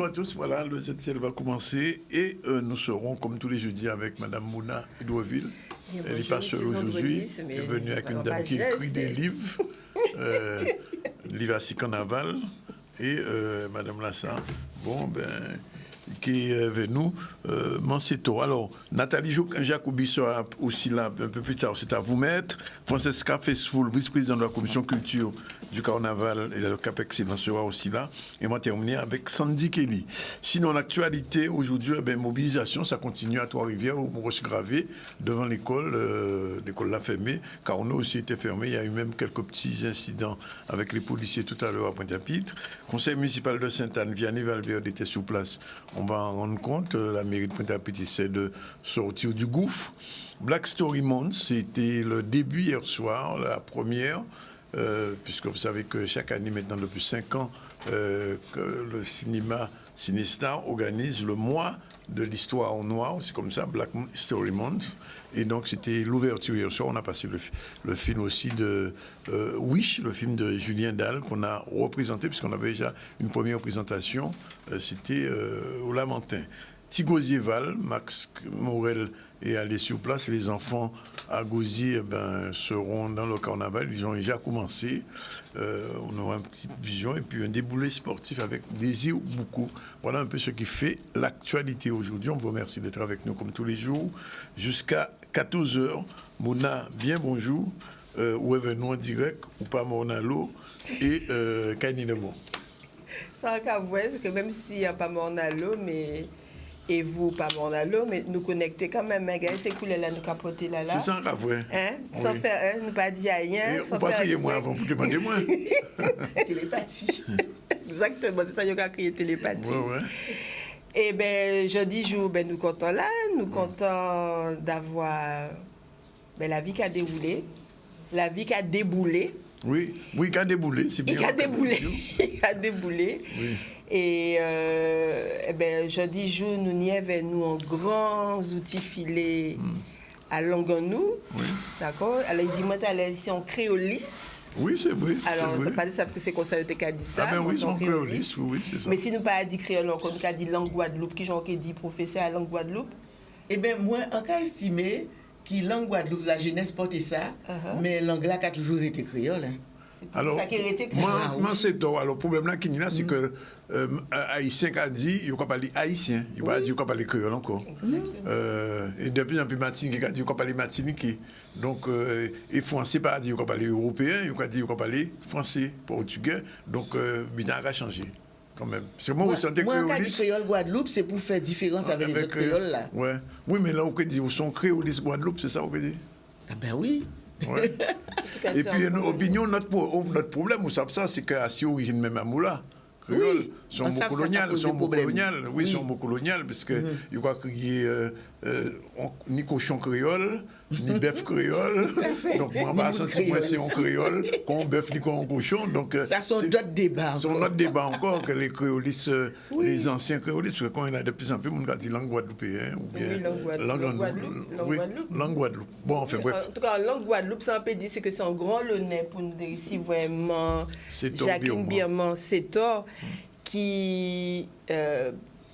Bonjour à tous, voilà, le Jet Ciel va commencer et nous serons comme tous les jeudis avec Madame Mouna Edouardville. Elle n'est pas seule aujourd'hui, elle est venue avec une dame qui écrit des livres, Livasi Carnaval et Madame Lassa. Bon, ben, qui est venue, Manceto. Alors, Nathalie Jacobi sera aussi là un peu plus tard, c'est à vous mettre. Francesca Fesfoul, vice-présidente de la commission culture du Carnaval et le Cap Excellence sera aussi là. Et on va terminer avec Sandy Kelly. Sinon, l'actualité aujourd'hui, mobilisation, ça continue à Trois-Rivières, au Roche-Gravé, devant l'école, l'école l'a fermée, car on a aussi été fermé. Il y a eu même quelques petits incidents avec les policiers tout à l'heure à Pointe-à-Pitre. Conseil municipal de Sainte-Anne, Vianney Valverde était sur place. On va en rendre compte, la mairie de Pointe-à-Pitre essaie de sortir du gouffre. Black Story Month, c'était le début hier soir, la première, puisque vous savez que chaque année, maintenant depuis 5 ans, que le cinéma Cinestar organise le mois de l'histoire en noir, c'est comme ça, Black Story Month. Et donc c'était l'ouverture hier soir. On a passé le film aussi de Wish, le film de Julien Dalle, qu'on a représenté, puisqu'on avait déjà une première présentation, c'était au Lamentin. Tigozieval, Max Morel est allé sur place. Les enfants à Gosier seront dans le carnaval. Ils ont déjà commencé. On aura une petite vision et puis un déboulé sportif avec Désir beaucoup. Voilà un peu ce qui fait l'actualité aujourd'hui. On vous remercie d'être avec nous comme tous les jours jusqu'à 14h. Mouna, bien bonjour. Ou est-nous en direct ou pas Mornalo et Kaninemo. Ça va c'est que même s'il n'y a pas Mornalo, mais... Et vous, pas Mornalo, mais nous connecter quand même, c'est cool là, nous capoter là. C'est ça, vrai. Hein? Oui. Sans faire, nous pas dire rien. Sans pas crier moi avant, vous demandez moi. Télépathie. Exactement, c'est ça, il y a crié télépathie. Ouais. Et bien, jeudi jour, nous comptons là, nous comptons d'avoir la vie qui a déboulé, la vie qui a déboulé. Oui, qui a déboulé, c'est bien. Qui a déboulé. Qui a déboulé. Oui. Et jeudi jour, nous n'y avons en grands outils filés à Longonou. Oui. D'accord? Alors, il dit, moi, tu ici en créolis. Oui, c'est vrai. Alors, ça pas dire que c'est comme ça qui a dit ça. Ah ben oui, son créolis, oui, c'est ça. Mais si nous pas dit créole, on a dit langue Guadeloupe, qui j'en ai dit professeur à langue Guadeloupe. Eh bien, moi, on a estimé que langue Guadeloupe, la jeunesse portait ça, mais langue là a toujours été créole. Alors, moi, c'est toi. Alors, le problème là qu'il y a, c'est que Haïtien qui a dit, il ne peut pas parler haïtien, il ne peut pas parler créole encore. Et de plus en plus, Martinique qui a dit, il ne peut pas parler martiniquais. Donc, et français, pas dit, il ne peut pas parler européen, il a dit, il ne peut pas parler français, portugais. Donc, il a changé. Quand même. C'est moi, vous sentez créoliste. Moi, quand je dis créole Guadeloupe, c'est pour faire différence avec les autres créoles là. Ouais. Oui, mais là, vous dit, vous sont créolistes Guadeloupe, c'est ça, vous dit? Ah ben oui. Ouais. Et puis, notre opinion, notre problème, vous savez ça, c'est qu'à si origine même à Moula, créole, oui. sont mots colonial, oui, sont mots colonial, parce que il y a crier ni cochon créole, ni bœuf créole. Donc, moi, je ne sais pas si c'est un créole, qu'on bœuf ni qu'on cochon. Donc, ça sont d'autres débats. C'est notre débat encore que les créolistes, les anciens créolistes, parce que quand il y en a de plus en plus, on dit langue guadeloupéenne ou bien langue Guadeloupe. Bon, enfin, bref. En tout cas, langue Guadeloupe, ça on peut dire que c'est un grand honneur pour nous dire ici vraiment Jacqueline Birman Setor qui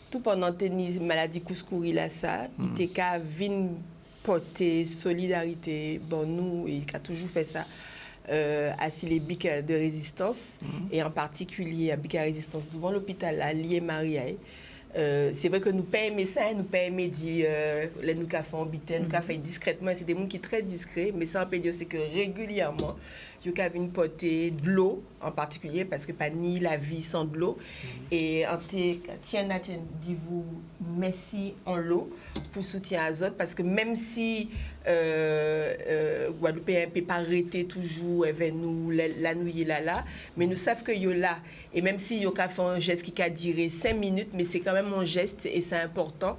tout pendant tenir maladie couscouri là ça, il était qu'à venir porter solidarité bon nous et qui a toujours fait ça à les bics de résistance et en particulier à bics de résistance devant l'hôpital à Lié-Maria. C'est vrai que nous pas aimer ça, nous pas aimer dire les nous qu'a fait en bitaine, nous qu'a fait discrètement, c'est des gens qui sont très discrets, mais ça on peut dire c'est que régulièrement il y a une portée de l'eau en particulier parce que pas ni la vie sans de l'eau et tiens dit vous merci en l'eau pour soutien azote parce que même si Guadeloupe ne peut pas arrêter toujours avec nous la nouille là mais nous savons que yo là et même si yo a fait un geste qui a duré 5 minutes mais c'est quand même un geste et c'est important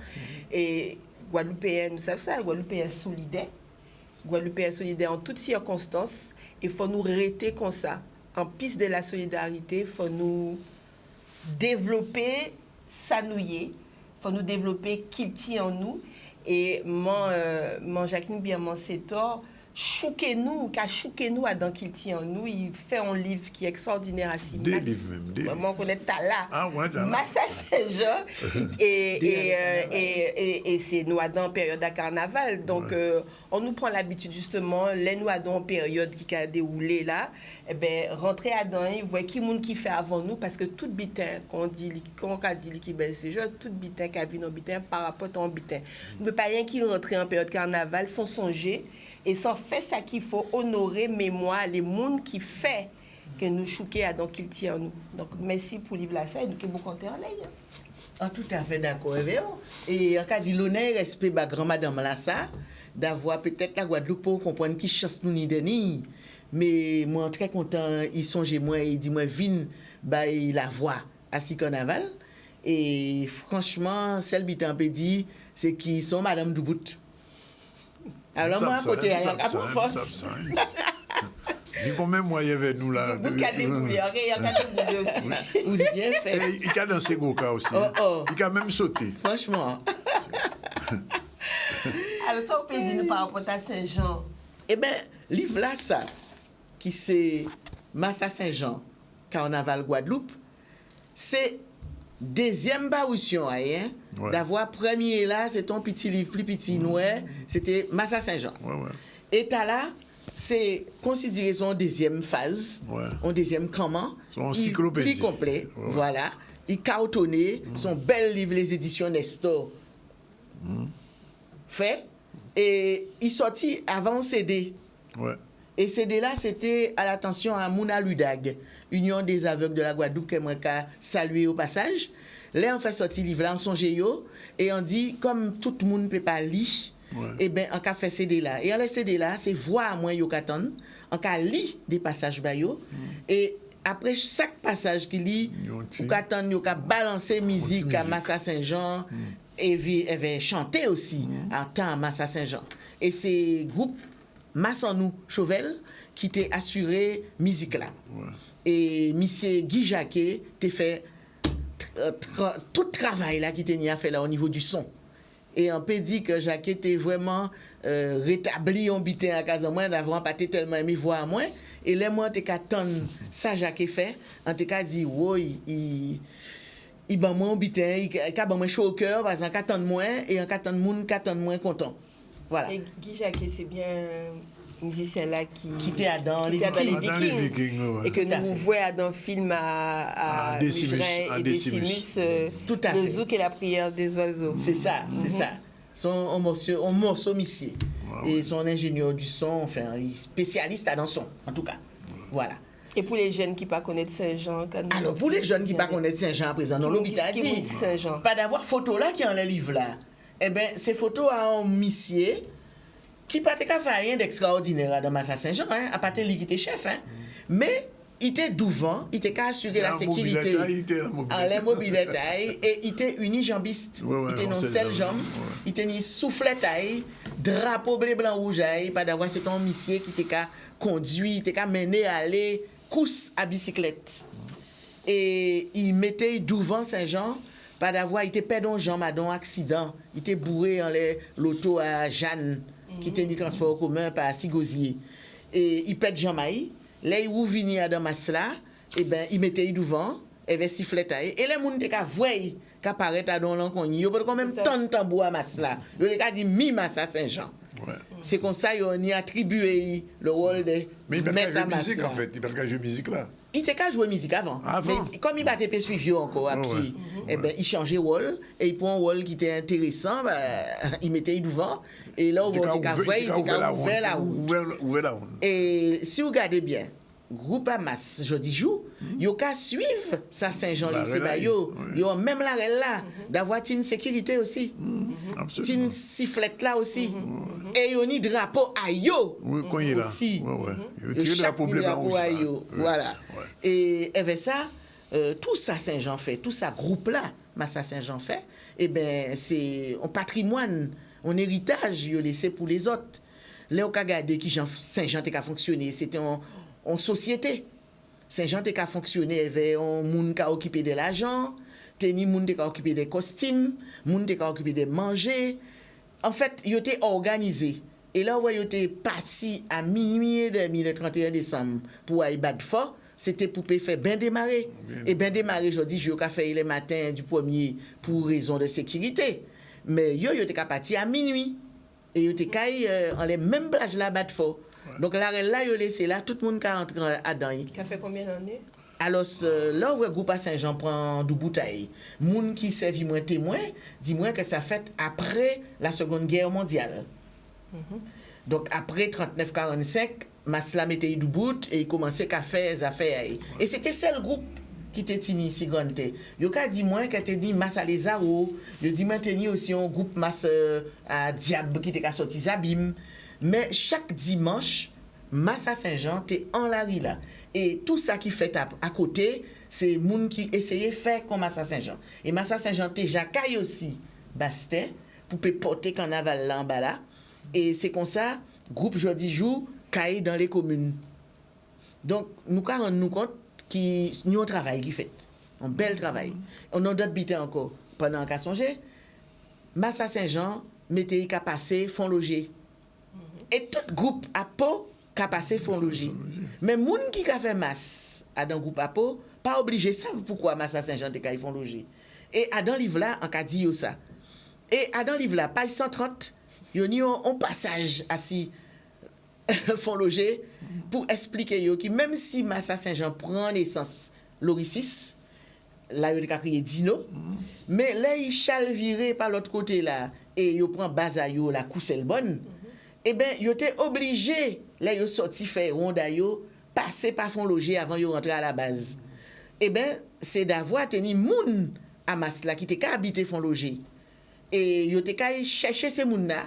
et Guadeloupéen nous savons ça Guadeloupéen solidaire en toutes circonstances. Il faut nous arrêter comme ça. En piste de la solidarité, il faut nous développer, s'annouiller, il faut nous développer qui tient en nous. Et mon Jacqueline Birman Setor, chouqué nous à dans qu'il tient nous, il fait un livre qui est extraordinaire à si Des livres même, des vraiment qu'on est là. Ah ouais, t'as là. Massa Saint-Jean et c'est nous dans période à carnaval. Donc on nous prend l'habitude justement les nous dans période qui a déroulé là, eh ben rentrer à dedans, voir qui monde qui fait avant nous parce que tout bitin qu'on dit qui belle c'est genre tout bitin qui a vu dans bitin par rapport à bitin. Ne pas rien qui rentrer en période carnaval sans songer et sans faire ça qu'il faut honorer mémoire les monde qui fait que nous chouquer à donc qu'il tient nous. Donc merci pour livre là ça et nous qui beaucoup content là. En tout à fait d'accord avec vous. Et en cas de l'honneur et respect ba grand madame là ça d'avoir peut-être la Guadeloupe pour comprendre qui chance nous ni deni. Mais moi très content il songe moi il dit moi vinn ba la voix à si carnaval et franchement celle bitan peut dire c'est qui sont madame Doubout. Alors moi à côté à force. Il combien moi il y avait nous là. Vous cadez bouler, il y a cadé bouler aussi. Vous bien fait. Il a dansé Goka aussi. Il a même sauté. Franchement. Alors toi on peut dire nous par rapport à Saint-Jean. Eh bien, livre là ça qui c'est Massa Saint-Jean Carnaval Guadeloupe, c'est deuxième parution hein, d'avoir premier là, c'est ton petit livre plus petit noir, c'était Massa Saint-Jean. Et t'as là c'est considéré son deuxième phase, en deuxième comment, son encyclopédie plus complet, voilà. Il cartonné son bel livre les éditions Nestor. Fait et il sortit avant CD. Et CD là c'était à l'attention à Mouna Ludag, Union des aveugles de la Guadeloupe que moi ka saluer au passage. Là on fait sortir livre là en songe yo et on dit comme tout le monde peut pas lire. Et ben en cas fait CD là et en les CD là c'est voix à moi yo katan en cas lit des passages ba yo et après chaque passage qu'il lit ou katan yo ka balancer musique à Massa Saint-Jean et avait chanté aussi en temps à Massa Saint-Jean et c'est groupe Massanou Chauvel qui t'a assuré musique là et monsieur Guy Jacquet t'a fait tout travail là qui t'a fait là au niveau du son. Et on peut dire que Jacques était vraiment rétabli en bitin à Casamance d'avoir pas tellement aimé voir moi et les moi t'es qu'attendre ça Jacques fait en t'es qu'à dire oui il ban moi en bitin il ca ban moi chaud au cœur parce qu'en attendre moins et en attendre monde qu'attendre moins content voilà. Et Guy Jacques c'est bien musicien là qui était dans les Vikings et que nous voyons dans le film à Migrin et Décimus tout à le fait. zouk et la prière des oiseaux. C'est ça, c'est ça. Son morceau missier et son ingénieur du son, enfin, spécialiste dans son, en tout cas. Voilà. Et pour les jeunes qui ne connaissent pas Saint-Jean, alors pour les jeunes qui ne connaissent pas Saint-Jean à présent, dans l'hôpital, pas d'avoir photo là qui est dans le livre là. Eh bien, ces photos à un missier qui pas fait rien d'extraordinaire dans Massa Saint-Jean, hein, à part lui qui était chef, hein. Mais il était devant, il était qu'à assurer la sécurité, en la mobilette, et il était unijambiste, il était non seule jambe, il était ni soufflet, drapeau bleu blanc rouge, pas d'avoir cet homme missier qui était qu'à conduire, il était qu'à mener à aller course à bicyclette. Et il mettait devant Saint-Jean, pas d'avoir, il était perdant jambe à un accident, il était bourré en l'auto à Jeanne, qui était du transport commun par Sigosier. Et il pète Jean-Maï. Là, il ouvre à Damas là, et ben, il mettait devant, il avait sifflet. Et les gens qui voyaient qu'apparaît à Don Lanconi, ils ont quand même tant de tambour à Mas là. Ils ont dit mi Massa Saint-Jean. C'est comme ça qu'ils ont attribué le rôle de. Mais il peut jouer musique en fait, il peut jouer musique là. Il était qu'à jouer musique avant. Mais comme il battait suivi encore à pied, eh ben, il changeait rôle et il prend un rôle qui était intéressant, il mettait devant. Et là, on voit qu'il a ouvert la route. Et si vous regardez bien, groupe Amas, je dis jour, il y a suivre ça Saint-Jean lycée Bayo. Il y a même la règle là, d'avoir une sécurité aussi. Une sifflette là aussi. Et il y a un drapeau à yo aussi. Le drapeau bleu blanc rouge. Voilà. Et avec ça, tout ça Saint-Jean fait, tout ça groupe là, Massa Saint-Jean fait, et ben c'est un patrimoine, un héritage il laissé pour les autres. Là on a regardé qui Saint-Jean a fonctionné, c'était en société. Saint-Jean a fonctionné, il y avait un monde qui a occupé de l'argent, teni monde qui a occupé des costumes, monde qui a occupé de manger. En fait, il était organisé Et là, où ils étaient partis à minuit et demi le 31 décembre pour aller battre fort, c'était pour faire bien démarrer. Et bien démarrer, je dis, je vais faire les matins du premier pour raison de sécurité. Mais ils étaient partis à minuit. Et ils étaient en les mêmes plages là, battre fort. Donc là, ils laissé là, tout le monde qui rentre dedans. Ça fait combien d'années? Alors, là où le groupe à Saint-Jean prend du bouteille, moun qui servi moins témoin, dis-moi que ça fait après la Seconde Guerre mondiale. Donc, après 39-45, Masla mettait du bout et il commençait à faire des affaires. Et c'était ça le groupe qui était tenu si grand. Il y a dit moi que tu dit Massa les Zaro, il dit maintenir aussi un groupe Massa à Diable qui était sorti Zabim. Mais chaque dimanche, Massa Saint-Jean était en la rue là. Et tout ça qui fait à côté, c'est moun qui essayait de faire comme Massa Saint-Jean. Et Massa Saint-Jean était Jacques aussi bastait pour porter carnaval là en bas là. Et c'est comme ça, groupe Jodi Jou, caille dans les communes. Donc, nous rendons compte qu'il y a un travail qui fait. Un bel travail. On a d'autres bités encore. Pendant qu'à songer, Massa Saint-Jean, mettait qu'à passer, font loger. Et tout groupe à peau, qu'à passer, font loger. Mais moun qui a fait masse à dans groupe à peau, pas obligé, savent pourquoi Massa Saint-Jean te font loger. Et à dans livre là, on a dit ça. Et à dans livre là, page 130, il y a un passage assis font loger pour expliquer que même si Massa Saint-Jean prend naissance l'oricis, là il a crié Dino, mais là il chal viré par l'autre côté là et il prend Bazayo la Cousselbonne, et ben il était obligé là il sorti faire ronda yo passer par font loger avant de rentrer à la base. Et ben c'est d'avoir tenu moun à Masla qui était habité font loger. Et il était chercher ces moun là.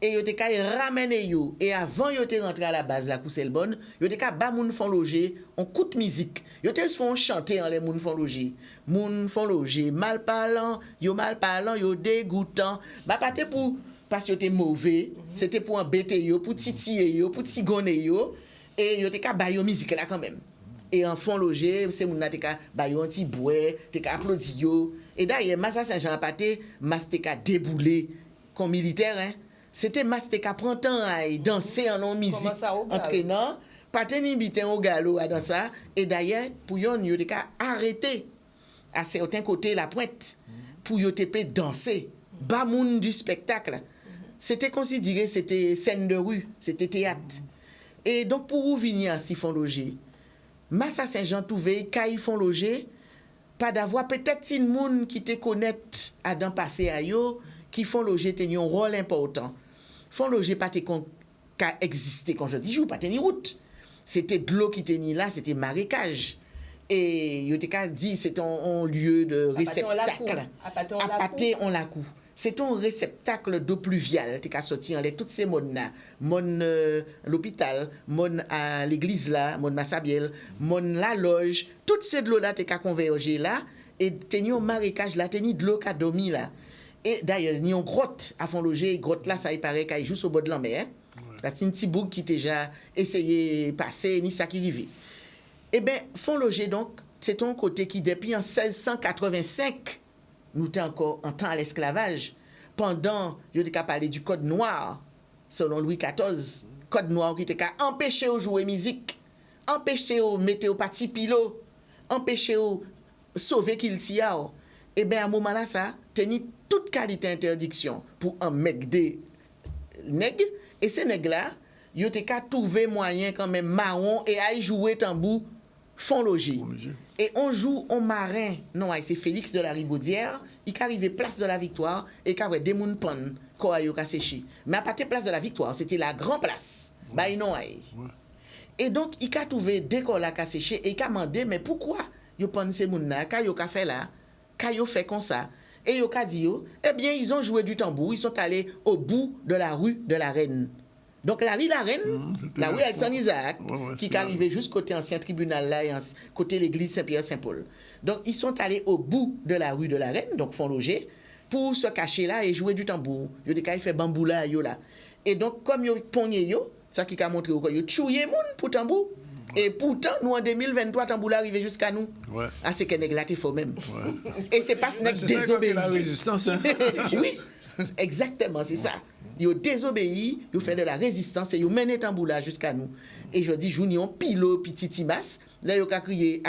Et yo te kay ramene yo et avant yo te rentré à la base la Cousselbonne, yo te ka ba moun font loger on coup de musique. Yo te font chanter en les moun font loger. Moun font loger mal parlant, yo dégoûtant. Ba pas te pour parce que yo te mauvais, c'était pour embêter yo, pour titiller yo, pour tigonner yo et yo te ka ba yo musique là quand même. Et en font loger, c'est moun te ka ba yo un petit bouet, te ka applaudir yo. Et d'ailleurs Massa Saint-Jean a paté, mas te ka déboulé comme militaire hein. C'était Mastéka prend temps à danser en musique entraînant, pas tenir bitin au galop à danser et d'ailleurs pour yon yo te ka arrêter à certains côtés la pointe pour yo te danser bas moun du spectacle. C'était considéré c'était scène de rue, c'était théâtre. Et donc pour vous venir si font loger. Massa Saint-Jean trouvé kay font loger pas d'avoir peut-être une moun qui te connaît à dans passé à yo qui font loger tenir un rôle important. Font loger pas qu'a existé quand je dis jour pas tenir route. C'était de l'eau qui tenait là, c'était marécage. Et yo te ka dit c'est un lieu de réceptacle. Apaté on la cou. C'est un réceptacle d'eau pluviale qui a sorti en l'air toutes ces mondes là, mon l'hôpital, mon à l'église là, mon Massabielle, mon la loge, toutes ces de l'eau là qui a convergé là et tenir un marécage là, tenir de l'eau qui a dormi là. Et d'ailleurs, il y a une grotte à fond loger. Grotte là, ça y paraît qu'elle joue au bord de la mer. C'est une petite boucle qui déjà essayé de passer, ni ça qui arrive. Eh bien, fond loger donc, c'est un côté qui, depuis en 1685, nous sommes encore en temps à l'esclavage. Pendant, il y a parlé du code noir, selon Louis XIV. Code noir qui était empêché de jouer musique, empêché de mettre au parti pilot, empêché de sauver qu'il s'y a. Eh bien, à un moment là, ça, tenir toute qualité d'interdiction pour un mec des nègres. Et ces nègres-là, ils ont trouvé moyen quand même marron et à y jouer tambour font loger. Et on joue au marin. Non, c'est Félix de la Ribaudière. Il arrivé place de la Victoire et qu'il y avait des moun pan quoi yo ka séché. Mais à partir de place de la Victoire, c'était la grande place. Bah non ay. Et donc il a trouvé des quoi là ka séché et il a demandé mais pourquoi yo pan ces moun là, ka yo ka fait là, ka yo fait comme ça. Et yo ka dit yo, eh bien ils ont joué du tambour, ils sont allés au bout de la rue de la Reine. Donc la rue de la Reine, la rue Alexandre Isaac, qui est arrivée jusqu'au côté ancien tribunal là, et côté l'église Saint-Pierre-Saint-Paul. Donc ils sont allés au bout de la rue de la Reine, donc font loger, pour se cacher là et jouer du tambour. Yo de kay fait bambou là yo là. Et donc comme yo pogné yo, ça qui a montré yo tchouye moun pour tambour. Et pourtant, nous, en 2023, Tamboula arrivé jusqu'à nous. Ouais. Ah, c'est qu'un nègre là, il faut même. Ouais. Et c'est pas ce nègre désobéi. C'est la résistance. Hein? Oui, exactement, c'est ça. Ils ont désobéi, ils ont fait de la résistance et ils ont mené Tambou là jusqu'à nous. Et je dis, jouni on pilo petit Timas, là ils ont crié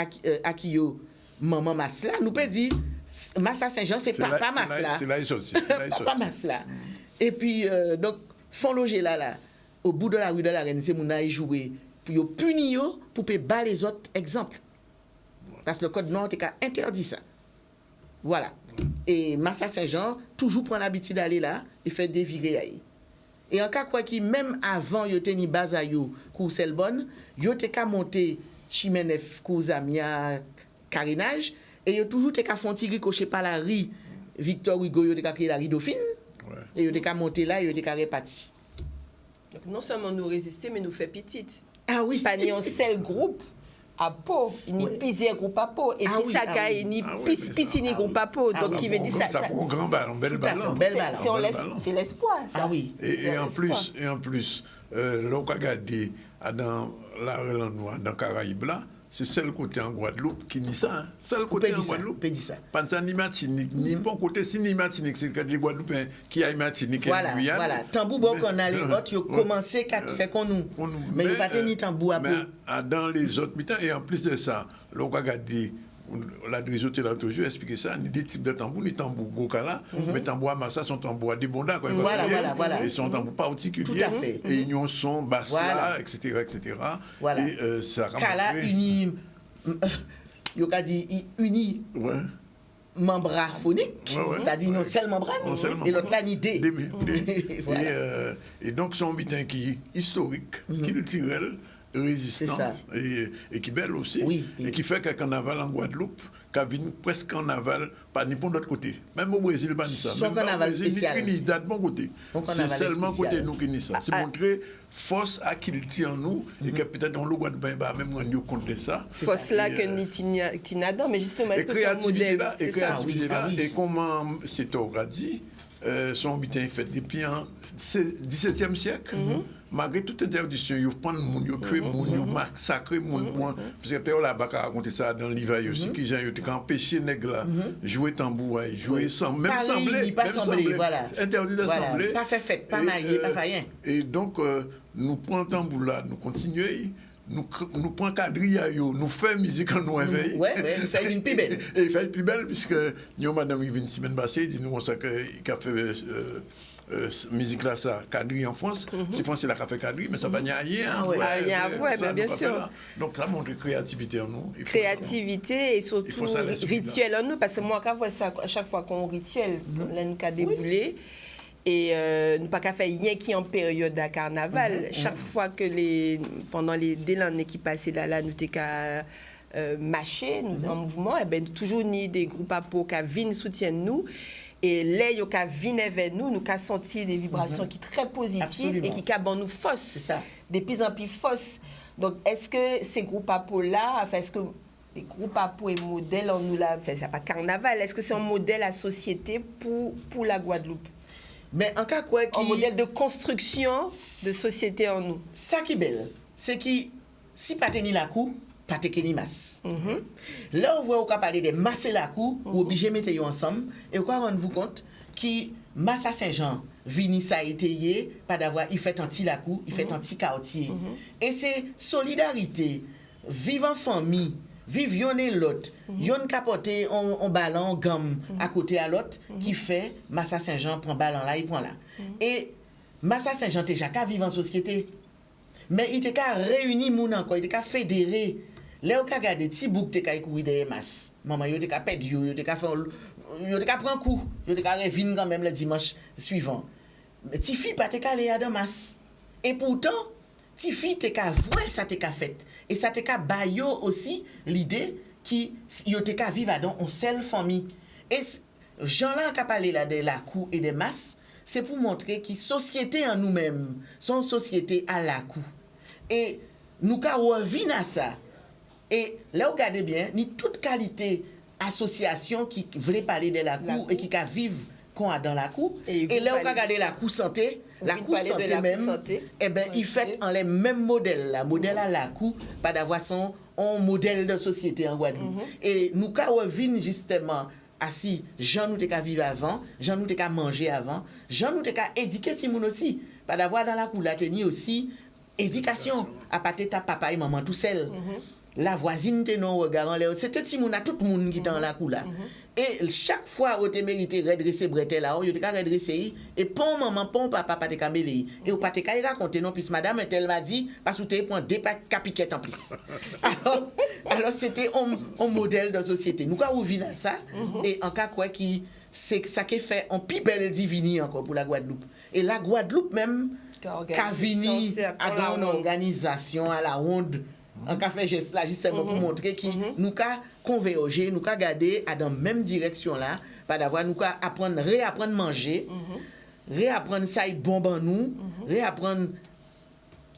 à qui yo maman Masla, nous peut dire Massa Saint-Jean c'est papa Masla. C'est là ils sortent. Papa Masla. Et puis donc font loger là au bout de la rue de la Reine, c'est mon a joué pour punir yo pour pas les autres exemples. Parce que le code non était interdit ça. Voilà. Et Massa Saint-Jean toujours prend l'habitude d'aller là et fait dévirer. Et en cas quoi qui même avant yo teni base yo pour Selbonne, yo te ka monter Chimenef Kouzamia carénage et yo toujours te ka font tirer cocher par la rue Victor Hugo yo te ka créer la rue Dauphine. Et yo te ka monter là, yo te ka reparti. Donc non seulement nous résister mais nous fait petite. Ah oui. Pas ni un seul groupe à peau, ni plusieurs groupes à peau, et puis ça caille ni piscine groupe à peau, donc qui veut dire ça. Ça prend grand ballon, bel ballon. C'est l'espoir. Ah oui. Et en plus, l'on a regardé dans la Relanois, dans Caraïbes là, c'est seul côté en Guadeloupe qui dit ça. Seul côté en Guadeloupe. Pas ni Martinique, ni bon côté si ni Martinique, c'est les Guadeloupéens qui aillent Martinique et Guyane. Voilà. Tambou bon qu'on a les autres, ils ont commencé à faire qu'on nous. Mais il n'y a pas ni tambou à peau. Dans les autres mitans, et en plus de ça, l'on a regardé. La réseauté là toujours expliqué ça, ni des types de tambours, ni tambours Gokala, mais tambours à Massa sont tambours à Débonda, quoi. Voilà. Ils sont tambours particuliers. Tout à fait. Et ils ont son bassa, etc. Voilà. Et ça Kala uni, yo ka dit uni. Ouais. Membra phonique, c'est-à-dire non seul membrane, et l'autre là ni dé. Et donc son mitin qui est historique, qui le tire résistance et qui belle aussi, et qui fait qu'un carnaval en Guadeloupe, qui vient presque carnaval, pas ni pour l'autre côté. Même au Brésil, pas ni ça. Son carnaval spécial. Ni Trinidad, bon côté. C'est seulement côté nous qui ni ça. C'est montrer force à qui le tient en nous, et que peut-être on le Guadeloupe, même on nous compte de ça. Force là que ni Tinadan, mais justement, est-ce que c'est un modèle? Et créativité là, et comment c'est a dit, son bitin fait depuis le 17e siècle. Malgré toute interdiction, ils prennent mon, ils créent mon, ils massacrent mon point. Parce que Péo là-bas a raconté ça dans l'hiver aussi, qui ont empêché les nègres là jouer tambour, jouer sans, même sembler. Voilà. Interdit d'assembler. Pas fait fête, pas maillé, pas rien. Et donc, nous prenons tambour là, nous continuons. Nous prenons quadrilla, nous faisons musique en nous éveille. Oui, nous faisons une plus belle. Et il fait une plus belle, puisque nous, madame, il vient une semaine passée, il dit nous, ça qu'il a fait musique là, ça, quadrille en France. C'est français là qui a fait quadrille, mais ça va n'y rien. Il y a un bien sûr. Donc ça montre créativité en nous. Créativité et surtout rituel en nous, parce que moi, quand je vois ça, à chaque fois qu'on rituel, l'un a déboulé. Et nous pas qu'à faire rien qui en période de carnaval. Chaque fois que pendant dès l'année qui passait là, nous t'es qu'à marcher en mouvement, et ben toujours ni des groupes à peau qui viennent soutiennent nous. Et là, ils qui viennent vers nous, nous avons senti des vibrations qui sont très positives et qui ont nous force, de plus en plus force. Donc, est-ce que ces groupes à peau là, enfin, est-ce que les groupes à peau et modèles en nous là, enfin, c'est pas carnaval, est-ce que c'est un modèle à société pour la Guadeloupe? Mais en cas quoi un modèle de construction de société en nous. Ça qui est belle, c'est que si pas tenir la cou, pas tenir masse. Là, on voit qu'on parler de masser la cou, ou obligé de mettre ensemble, et on rendre-vous compte que Massa Saint-Jean, vini ça été pas d'avoir, il fait un petit la cou, il fait un petit quartier. Et c'est solidarité, vivre en famille. Vive yon et l'autre, yon capoté on ballon gamme à côté à l'autre qui fait Massa Saint-Jean prend ballon là, il prend là. Et Massa Saint-Jean déjà qu'à vivre en société. Mais il était qu'à réunir moun encore, il était qu'à fédérer. Là on regarder petit bouc t'es qu'à courir des masses. Maman yo t'es qu'à perdre yo t'es qu'à faire yo t'es qu'à prendre coup, yo t'es qu'à revenir quand même le dimanche suivant. Mais ti fille pas t'es qu'à aller à dans masse. Et pourtant ti fille t'es qu'à voir ça t'es qu'à fait. Et ça te ka bayo aussi l'idée qui yo te ka vivre dans une seule famille. Et Jean-là qui a parlé là de la cour et des masses, c'est pour montrer que société en nous-mêmes, son société à la cour. Et nous ka revient à ça. Et là regardez bien, ni toute qualité association qui voulait parler de la cour et qui ka vivre qu'on a dans la cour. Et là on regarder la cour santé. La cour santé même, eh ben, il fait en les mêmes modèles, la modèle à la cour, pas d'avoir son modèle de société en Guadeloupe. Et nous, quand on vient justement assis, Jean nous t'es vivre avant, Jean nous t'es manger avant, Jean nous t'es éduquer Timoun aussi. Pas d'avoir dans la cour la tenir aussi, éducation, à partir ta papa et maman tout seul. La voisine te non regard en l'air. C'était Timoun à tout le monde qui était dans la cour là. Et chaque fois où tu mérité redresser bretelle là, tu t'es redresser et pon maman, pon papa, pas te camélé. Et ou pas te raconter non plus madame elle m'a dit parce que tu prends deux capiquettes en plus. Alors c'était un modèle de société. Nous quand on vit là ça et en cas quoi qui c'est ça qui fait un plus belle divini encore pour la Guadeloupe. Et la Guadeloupe même qu'a vini à une organisation à la ronde. On a fait geste là justement pour montrer que nous ca converger, nous ca garder à dans même direction là, pas d'avoir nous ca apprendre réapprendre manger, réapprendre ça est bon dans nous, réapprendre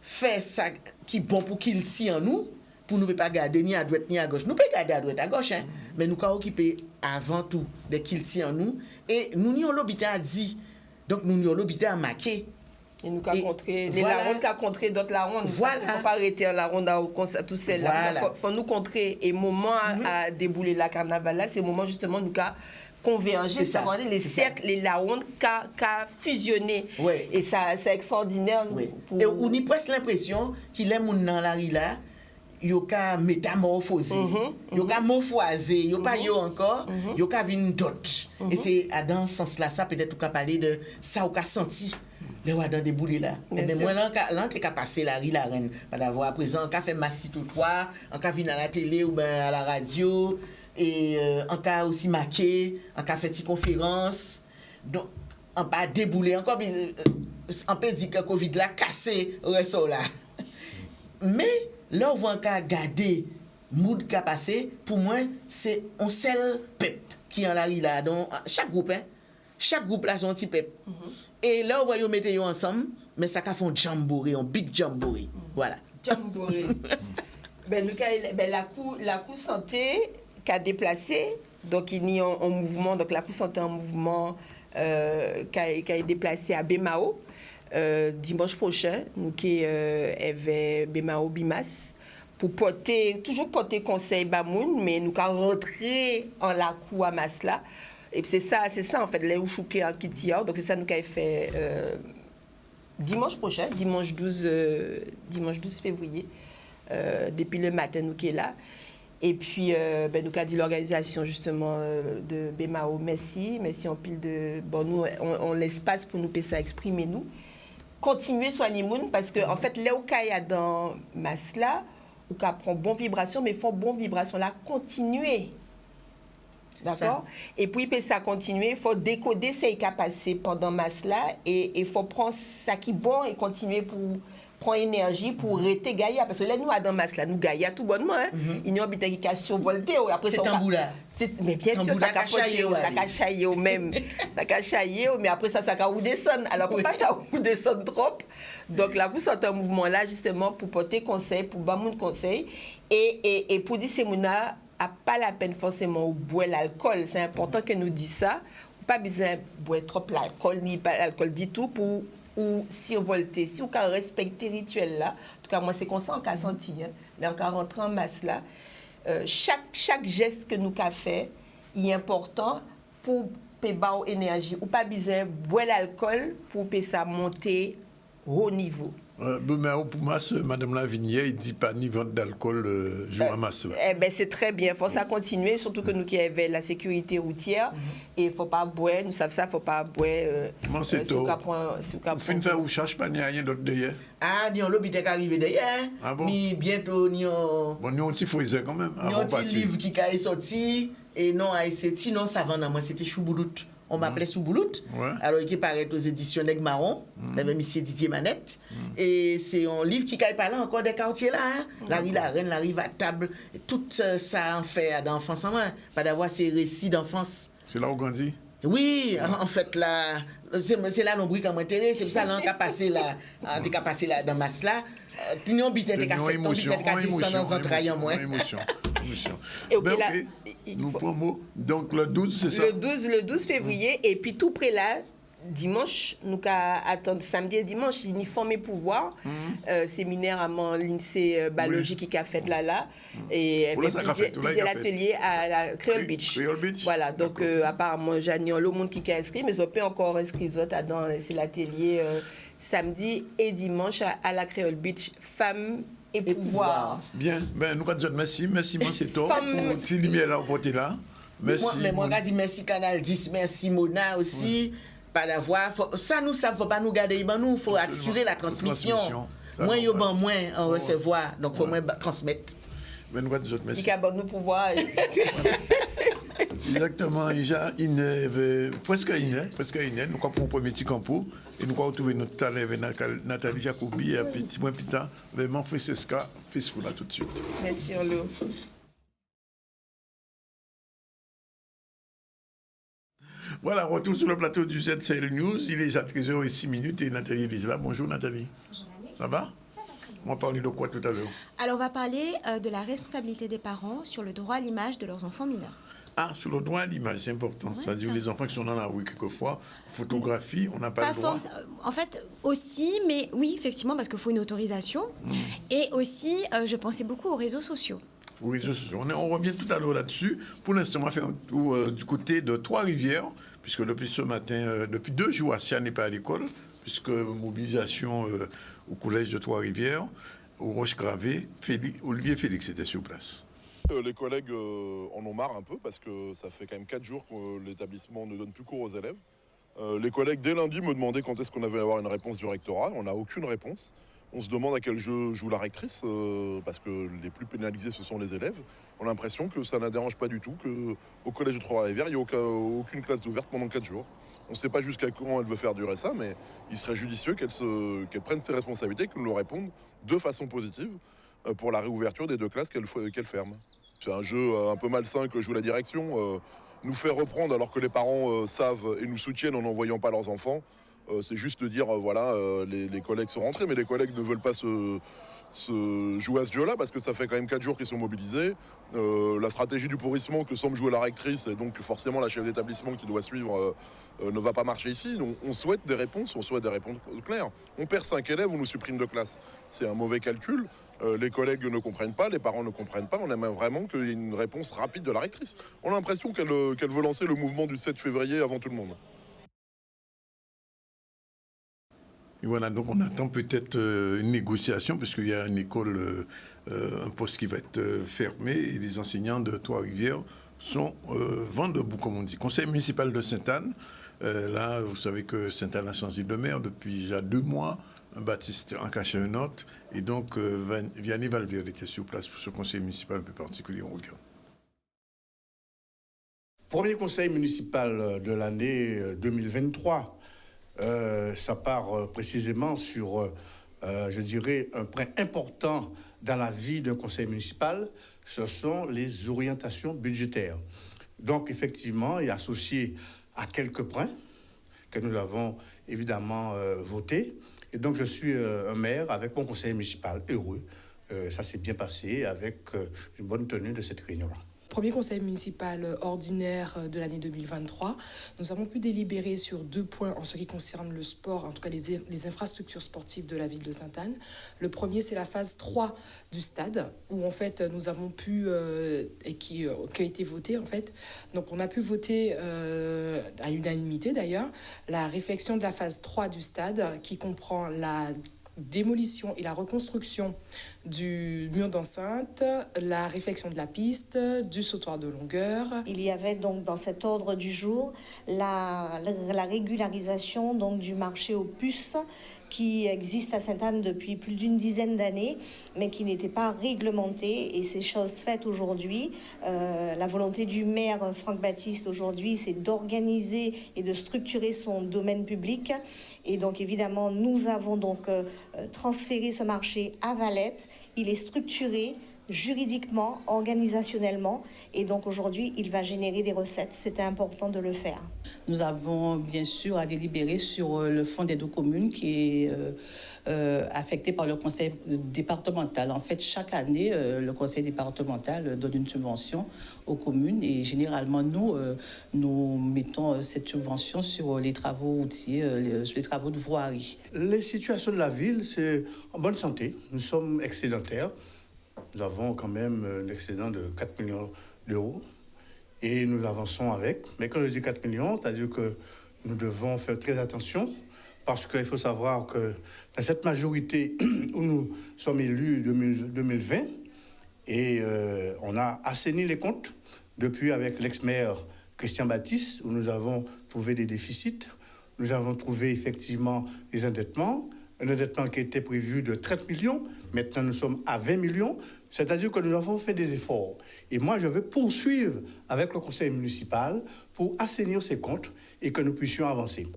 faire ça qui bon pour qu'il tient en nous pour nous pas garder ni à droite ni à gauche. Nous peut garder à droite à gauche hein, mais nous ca occuper avant tout de qu'il tient en nous et nous n'y on l'obité à dit. Donc nous n'y on l'obité à marquer. Et nous avons contré, les larrondes qui ont contré d'autres larrondes. Voilà. Il ne faut pas arrêter la ronde au concert, tout celle là. Il faut nous contrer. Et moment à débouler la carnaval là, c'est le moment justement nous avons converger, ça va les cercles, les larrondes qui fusionné. Ouais. Et ça, c'est extraordinaire. Ouais. Et on y presque l'impression qu'il est moun dans la rue là. Yo ka métamorphosé, yo ka morphoisé, yo pas yo encore, yo ka vinn d'autres. Et c'est dans ce sens-là, ça peut-être qu'on parler de ça ou ka senti. Les wa dans des boulets là. Mais moi là t'es qu'à passer la rue la reine, pas d'avoir à présent on ka fait massi tout toi, on ka vinn à la télé ou ben à la radio et on ka aussi marqué, on ka fait petite conférence. Donc on pas débouler encore on peut dire que Covid là cassé ressort là. Mais là, on va garder mood qui a passé. Pour moi, c'est un seul peuple qui en arrive là. Donc, chaque groupe là, c'est un petit peuple. Et là, on va mettre ensemble, mais ça fait un jamboree, un big jamboree. Voilà. Jamboree. La cour santé qui a déplacé, donc il y a un mouvement, donc la cour santé en mouvement qui a déplacé à Bemao. Dimanche prochain, nous qui avec Bemao Bimas pour toujours porter conseil Bamoun, mais nous quand rentrer en la cour à Masla. Et c'est ça en fait les Ouchouké en Kitia. Donc c'est ça nous qui fait dimanche prochain, dimanche 12 février, depuis le matin nous qui est là. Et puis, nous avons dit l'organisation justement de Bemao, merci en pile de. Bon, nous, on l'espace pour nous ça exprimer nous. Continuer soigner moun parce que en fait là où il y a dans Masla où il prend bonne vibration mais faut bonne vibration là continuer, d'accord, et puis ça continuer, faut décoder ce qui a passé pendant Masla et faut prendre ça qui bon et continuer pour prendre énergie pour rester Gaïa parce que là nous dans Masla nous Gaïa tout bonnement hein. Il y a un habitant qui a survolté après c'est tamboula. Mais bien sûr ça cachailler au même ça cachailler mais après ça va descendre alors pour pas ça descendre trop donc là vous sortez un mouvement là justement pour porter conseil pour ba moun conseil et pour dire c'est mouna a pas la peine forcément boire l'alcool, c'est important que nous dit ça, pas besoin boire trop l'alcool ni pas l'alcool du tout pour ou survolter, si vous respectez le rituel là, en tout cas moi c'est comme ça qu'on a senti, hein, mais on a rentré en masse là, chaque geste que nous avons fait est important pour pébar énergie, ou pas besoin boire l'alcool pour ça monter au niveau. Mais pour moi, Madame Lavignier, il ne dit pas ni vente d'alcool jour à masse. C'est très bien. Il faut ça continuer, surtout que nous qui avons la sécurité routière. Et il ne faut pas boire, nous savons ça, il ne faut pas boire. Comment c'est tout? Vous finissez faire ou cherche pas, il n'y a rien d'autre derrière? Ah, il y a un lobby qui est arrivé derrière. Ah bon? Mais bientôt, il y a un petit friseur quand même. Il y a un petit livre qui est sorti. Et non, c'est non, ça va, moi, c'était Chouboulout. On m'appelait Souboulout. Ouais. Alors, il paraît aux éditions Nègre Marron, même monsieur Didier Manette. Et c'est un livre qui parle encore des quartiers là. Hein? La rue La Reine, la rue à table. Tout ça en fait d'enfance en moi. Pas d'avoir ces récits d'enfance. C'est là où on grandit? Oui, en fait, là, c'est là l'ombre qui m'a intéressé. C'est pour ça qu'on a passé là, dans masse là. Tu as bité, tu as fait ton bité, tu as descendu dans un train en moins. Nous prenons donc le 12, c'est ça? Le 12 février, et puis tout près là, dimanche, nous attendons samedi et dimanche, uniforme et pouvoir, séminaire à l'INSEE Balogie qui a fait là, et plusieurs ateliers à la Creole Beach. Voilà, donc apparemment, j'ai le monde qui a inscrit, mais je peux encore inscrire c'est l'atelier samedi et dimanche à la Creole Beach, femmes et pouvoir. Bien, ben, nous disons merci, Monseto, pour cette lumière là, pour là. Merci. Mais moi, je dis merci Canal 10, merci Mona aussi. Pas d'avoir. Ça, nous, ça ne faut pas nous garder. Il faut assurer la transmission. Moins, il y a moins en recevoir. Donc, il faut moins transmettre. Mais nous, disons merci. Il y a bon pouvoir. Exactement, il y a presque une, nous avons un premier petit campo et nous avons retrouvé notre talent avec Nathalie Jacobi et petit moins plus tard, vraiment Francesca Fiscoula tout de suite. Merci, Olo. Voilà, retour sur le plateau du ZCL News. Il est déjà 13h06 et Nathalie est déjà là. Bonjour Nathalie. Bonjour Annick. Ça va? On va parler de quoi tout à l'heure? Alors on va parler de la responsabilité des parents sur le droit à l'image de leurs enfants mineurs. Ah, sur le droit à l'image, c'est important. Ouais, c'est-à-dire les enfants qui sont dans la rue quelquefois, photographie, on n'a pas le droit. En fait, aussi, mais oui, effectivement, parce qu'il faut une autorisation. Et aussi, je pensais beaucoup aux réseaux sociaux. Aux réseaux sociaux. On revient tout à l'heure là-dessus. Pour l'instant, on va faire un tour du côté de Trois-Rivières, puisque depuis ce matin, depuis 2 jours, Assia n'est pas à l'école, puisque mobilisation au collège de Trois-Rivières, au Roche-Gravé, Olivier Félix était sur place. Les collègues en ont marre un peu parce que ça fait quand même 4 jours que l'établissement ne donne plus cours aux élèves. Les collègues, dès lundi, me demandaient quand est-ce qu'on avait avoir une réponse du rectorat. On n'a aucune réponse. On se demande à quel jeu joue la rectrice parce que les plus pénalisés, ce sont les élèves. On a l'impression que ça ne la dérange pas du tout qu'au collège de Trois-Rivières, il n'y a aucune classe d'ouverte pendant 4 jours. On ne sait pas jusqu'à quand elle veut faire durer ça, mais il serait judicieux qu'elle prenne ses responsabilités et qu'elle nous réponde de façon positive pour la réouverture des 2 classes qu'elle ferme. C'est un jeu un peu malsain que joue la direction. Nous faire reprendre alors que les parents savent et nous soutiennent en n'envoyant pas leurs enfants. C'est juste de dire, voilà, les collègues sont rentrés, mais les collègues ne veulent pas se jouer à ce jeu-là parce que ça fait quand même 4 jours qu'ils sont mobilisés. La stratégie du pourrissement que semble jouer la rectrice et donc forcément la chef d'établissement qui doit suivre ne va pas marcher ici. Donc, on souhaite des réponses claires. On perd 5 élèves, on nous supprime 2 classes. C'est un mauvais calcul. Les collègues ne comprennent pas, les parents ne comprennent pas. On aimerait vraiment qu'il y ait une réponse rapide de la rectrice. On a l'impression qu'elle veut lancer le mouvement du 7 février avant tout le monde. Et voilà, donc on attend peut-être une négociation, parce qu'il y a une école, un poste qui va être fermé, et les enseignants de Trois-Rivières sont vent debout, comme on dit. Conseil municipal de Sainte-Anne, là, vous savez que Sainte-Anne a changé de maire depuis déjà 2 mois. Baptiste en cachait une autre, et donc Vianney Valverde était sur place pour ce conseil municipal un peu particulier. On regarde. Premier conseil municipal de l'année 2023. Ça part précisément sur, je dirais, un point important dans la vie d'un conseil municipal, ce sont les orientations budgétaires. Donc, effectivement, et associé à quelques points que nous avons évidemment votés. Et donc, je suis un maire avec mon conseil municipal heureux. Ça s'est bien passé avec une bonne tenue de cette réunion-là. Premier conseil municipal ordinaire de l'année 2023, nous avons pu délibérer sur 2 points en ce qui concerne le sport, en tout cas les infrastructures sportives de la ville de Sainte-Anne. Le premier, c'est la phase 3 du stade, où en fait nous avons pu, et qui a été voté en fait, donc on a pu voter à l'unanimité d'ailleurs, la réfection de la phase 3 du stade qui comprend la démolition et la reconstruction du mur d'enceinte, la réfection de la piste, du sautoir de longueur. Il y avait donc dans cet ordre du jour la régularisation donc du marché aux puces qui existe à Sainte-Anne depuis plus d'une dizaine d'années, mais qui n'était pas réglementé. Et c'est chose faite aujourd'hui. La volonté du maire Franck Baptiste aujourd'hui, c'est d'organiser et de structurer son domaine public. Et donc évidemment, nous avons donc transféré ce marché à Valette. Il est structuré, juridiquement, organisationnellement, et donc aujourd'hui, il va générer des recettes. C'était important de le faire. Nous avons bien sûr à délibérer sur le fonds d'aide aux communes qui est affecté par le conseil départemental. En fait, chaque année, le conseil départemental donne une subvention aux communes et généralement, nous mettons cette subvention sur les travaux routiers, sur les travaux de voirie. Les situations de la ville, c'est en bonne santé. Nous sommes excédentaires. Nous avons quand même un excédent de 4 millions d'euros et nous avançons avec. Mais quand je dis 4 millions, c'est-à-dire que nous devons faire très attention parce qu'il faut savoir que dans cette majorité où nous sommes élus 2020, et on a assaini les comptes depuis avec l'ex-maire Christian Baptiste, où nous avons trouvé des déficits, nous avons trouvé effectivement des endettements, un endettement qui était prévu de 30 millions, maintenant nous sommes à 20 millions, c'est-à-dire que nous avons fait des efforts. Et moi, je veux poursuivre avec le conseil municipal pour assainir ces comptes et que nous puissions avancer.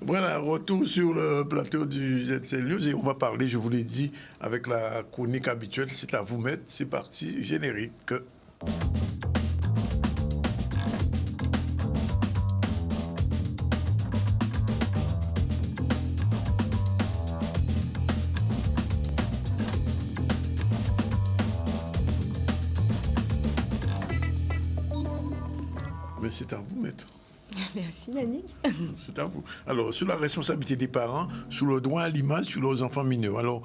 Voilà, retour sur le plateau du ZCL News et on va parler, je vous l'ai dit, avec la chronique habituelle. C'est à vous mettre, c'est parti, générique. Mais c'est à vous mettre. Merci, Yannick. C'est à vous. Alors, sur la responsabilité des parents, sur le droit à l'image, sur les enfants mineurs. Alors,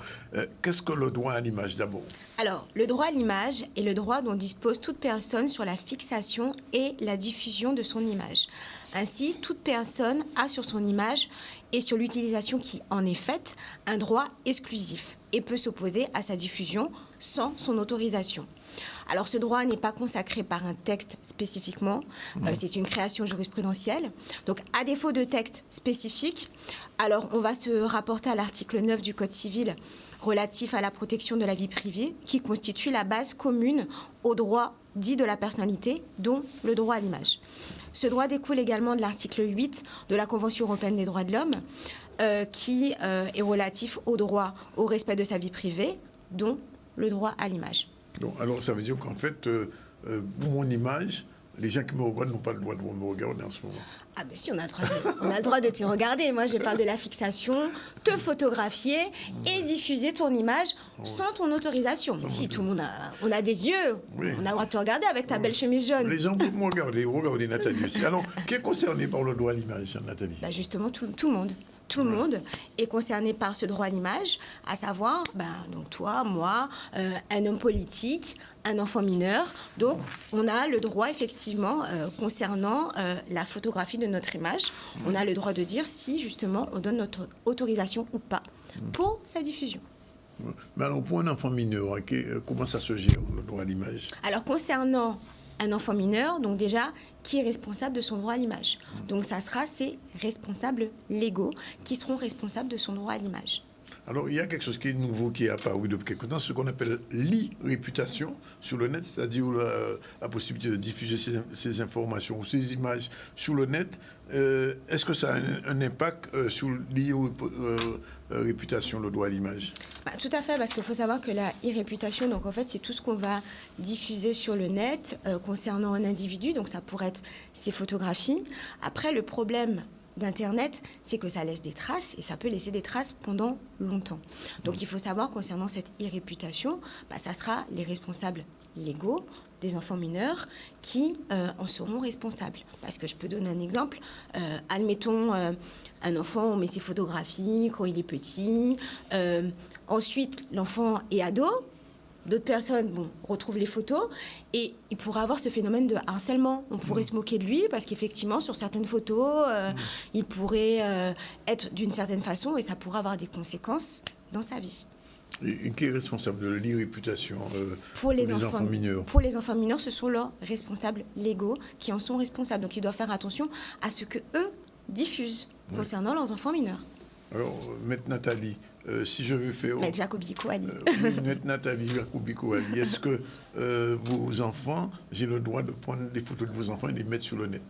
qu'est-ce que le droit à l'image d'abord? Alors, le droit à l'image est le droit dont dispose toute personne sur la fixation et la diffusion de son image. Ainsi, toute personne a sur son image et sur l'utilisation qui en est faite un droit exclusif et peut s'opposer à sa diffusion sans son autorisation. Alors, ce droit n'est pas consacré par un texte spécifiquement, c'est une création jurisprudentielle. Donc, à défaut de texte spécifique, alors on va se rapporter à l'article 9 du Code civil relatif à la protection de la vie privée, qui constitue la base commune au droit dit de la personnalité, dont le droit à l'image. Ce droit découle également de l'article 8 de la Convention européenne des droits de l'homme, qui est relatif au droit au respect de sa vie privée, dont le droit à l'image. Donc, alors, ça veut dire qu'en fait, pour mon image, les gens qui me regardent n'ont pas le droit de me regarder en ce moment. Ah ben si, on a le droit de te regarder. Moi, je parle de la fixation, te photographier et diffuser ton image sans ton autorisation. Si, tout le monde on a des yeux, on a le droit de te regarder avec ta belle chemise jaune. Les gens peuvent me regarder, regardez Nathalie aussi. Alors, qui est concerné par le droit à l'image, Nathalie? Ben justement, tout le monde. Tout le monde est concerné par ce droit à l'image, à savoir, donc toi, moi, un homme politique, un enfant mineur. Donc, on a le droit, effectivement, concernant la photographie de notre image, on a le droit de dire si, justement, on donne notre autorisation ou pas pour sa diffusion. Mais alors, pour un enfant mineur, comment ça se gère, le droit à l'image? Alors, concernant un enfant mineur, donc déjà, qui est responsable de son droit à l'image. Donc ça sera ses responsables légaux qui seront responsables de son droit à l'image. Alors, il y a quelque chose qui est nouveau, qui est apparu depuis quelque temps, ce qu'on appelle l'e-réputation sur le net, c'est-à-dire la possibilité de diffuser ces informations ou ces images sur le net. Est-ce que ça a un impact sur l'e-réputation, le droit à l'image? Tout à fait, parce qu'il faut savoir que la e-réputation, donc en fait, c'est tout ce qu'on va diffuser sur le net concernant un individu, donc ça pourrait être ses photographies. Après, le problème d'Internet, c'est que ça laisse des traces et ça peut laisser des traces pendant longtemps. Donc il faut savoir concernant cette e-réputation, ça sera les responsables légaux des enfants mineurs qui en seront responsables. Parce que je peux donner un exemple. Admettons, un enfant, on met ses photographies quand il est petit. Ensuite, l'enfant est ado. D'autres personnes retrouvent les photos et il pourrait avoir ce phénomène de harcèlement. On pourrait se moquer de lui parce qu'effectivement, sur certaines photos, il pourrait être d'une certaine façon et ça pourrait avoir des conséquences dans sa vie. Et qui est responsable de l'e-réputation pour les enfants mineurs? Pour les enfants mineurs, ce sont leurs responsables légaux qui en sont responsables. Donc, ils doivent faire attention à ce qu'eux diffusent concernant leurs enfants mineurs. Alors, Maître Nathalie, si je veux faire... Maître Jacobi Kouali. Maître Nathalie Jacobi Kouali, est-ce que vos enfants, j'ai le droit de prendre des photos de vos enfants et les mettre sur le net?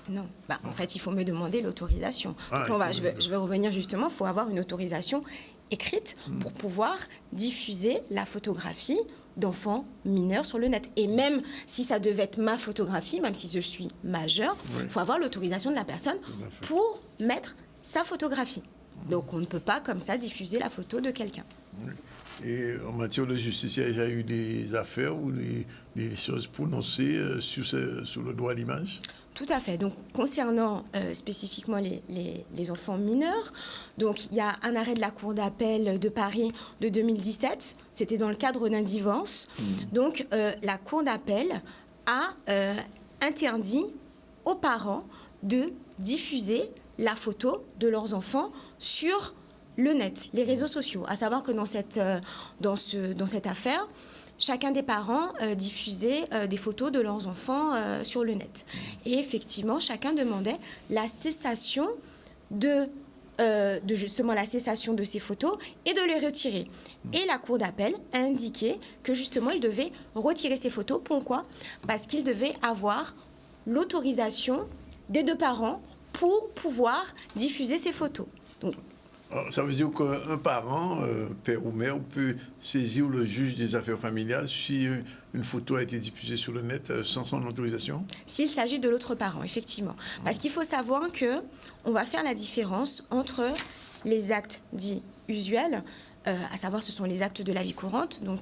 Non. En fait, il faut me demander l'autorisation. Je vais revenir justement, il faut avoir une autorisation écrite pour pouvoir diffuser la photographie d'enfants mineurs sur le net. Et même si ça devait être ma photographie, même si je suis majeure, il faut avoir l'autorisation de la personne pour mettre sa photographie. Donc on ne peut pas comme ça diffuser la photo de quelqu'un. Et en matière de justice, il y a déjà eu des affaires ou des choses prononcées sur le droit à l'image? Tout à fait. Donc, concernant spécifiquement les enfants mineurs, donc il y a un arrêt de la Cour d'appel de Paris de 2017. C'était dans le cadre d'un divorce. Donc, la Cour d'appel a interdit aux parents de diffuser la photo de leurs enfants sur le net, les réseaux sociaux. À savoir que dans cette affaire, chacun des parents diffusait des photos de leurs enfants sur le net. Et effectivement, chacun demandait la cessation de justement la cessation de ces photos et de les retirer. Et la Cour d'appel a indiqué que justement, il devait retirer ces photos. Pourquoi ? Parce qu'il devait avoir l'autorisation des deux parents pour pouvoir diffuser ces photos. Donc, ça veut dire qu'un parent, père ou mère, peut saisir le juge des affaires familiales si une photo a été diffusée sur le net sans son autorisation? S'il s'agit de l'autre parent, effectivement. Parce qu'il faut savoir qu'on va faire la différence entre les actes dits usuels, à savoir ce sont les actes de la vie courante. Donc,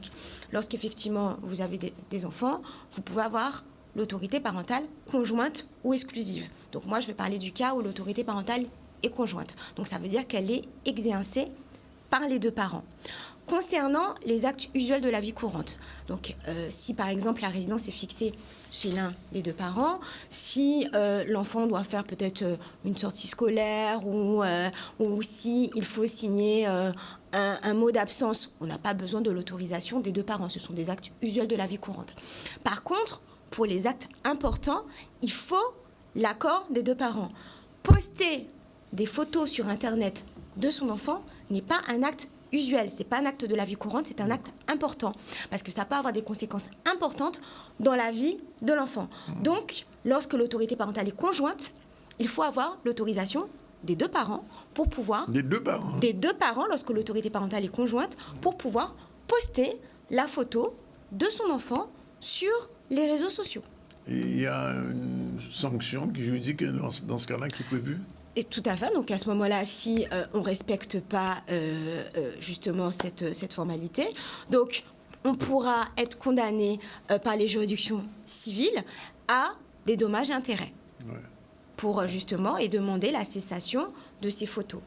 lorsqu'effectivement vous avez des enfants, vous pouvez avoir l'autorité parentale conjointe ou exclusive. Donc moi, je vais parler du cas où l'autorité parentale est conjointe. Donc ça veut dire qu'elle est exercée par les deux parents. Concernant les actes usuels de la vie courante, donc si par exemple la résidence est fixée chez l'un des deux parents, si l'enfant doit faire peut-être une sortie scolaire ou si il faut signer un mot d'absence, on n'a pas besoin de l'autorisation des deux parents. Ce sont des actes usuels de la vie courante. Par contre, pour les actes importants, il faut l'accord des deux parents. Poster des photos sur Internet de son enfant n'est pas un acte usuel, c'est pas un acte de la vie courante, c'est un acte important parce que ça peut avoir des conséquences importantes dans la vie de l'enfant. Donc, lorsque l'autorité parentale est conjointe, il faut avoir l'autorisation des deux parents pour pouvoir... Des deux parents? Des deux parents, lorsque l'autorité parentale est conjointe, pour pouvoir poster la photo de son enfant sur les réseaux sociaux. Et il y a une sanction juridique dans ce cas-là qui est prévue? Et tout à fait. Donc à ce moment-là, si on ne respecte pas justement cette formalité, donc on pourra être condamné par les juridictions civiles à des dommages et intérêts pour justement et demander la cessation de ces photos.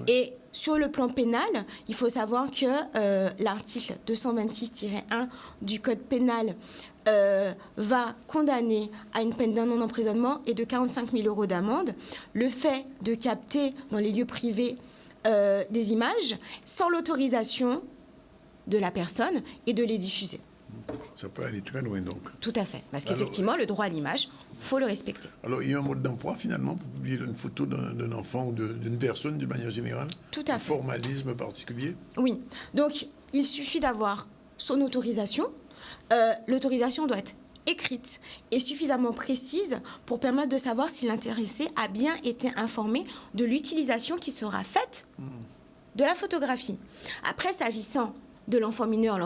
Et sur le plan pénal, il faut savoir que l'article 226-1 du Code pénal va condamner à une peine d'un an d'emprisonnement et de 45 000 € d'amende le fait de capter dans les lieux privés des images sans l'autorisation de la personne et de les diffuser. Ça peut aller très loin donc. Tout à fait, parce qu'effectivement, le droit à l'image, il faut le respecter. Alors, il y a un mode d'emploi finalement pour publier une photo d'un enfant ou d'une personne d'une manière générale? Tout à fait. Un formalisme particulier? Oui, donc il suffit d'avoir son autorisation. L'autorisation doit être écrite et suffisamment précise pour permettre de savoir si l'intéressé a bien été informé de l'utilisation qui sera faite de la photographie. Après, s'agissant de l'enfant mineur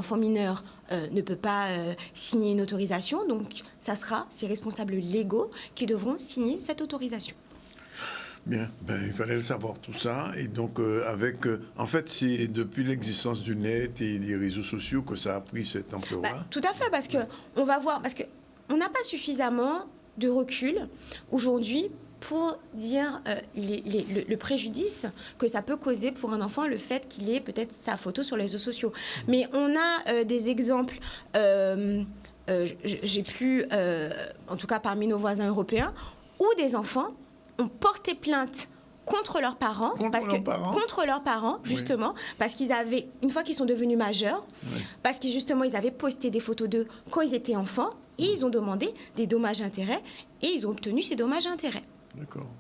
ne peut pas signer une autorisation, donc ça sera ses responsables légaux qui devront signer cette autorisation. Bien, il fallait le savoir tout ça. Et donc, en fait, c'est depuis l'existence du net et des réseaux sociaux que ça a pris cette ampleur-là. Tout à fait, parce qu'on va voir, parce qu'on n'a pas suffisamment de recul aujourd'hui pour dire le préjudice que ça peut causer pour un enfant, le fait qu'il ait peut-être sa photo sur les réseaux sociaux. Mais on a des exemples, j'ai pu, en tout cas parmi nos voisins européens, où des enfants ont porté plainte contre leurs parents, justement, parce qu'ils avaient, une fois qu'ils sont devenus majeurs, parce qu'ils justement ils avaient posté des photos d'eux quand ils étaient enfants, et ils ont demandé des dommages-intérêts, et ils ont obtenu ces dommages-intérêts.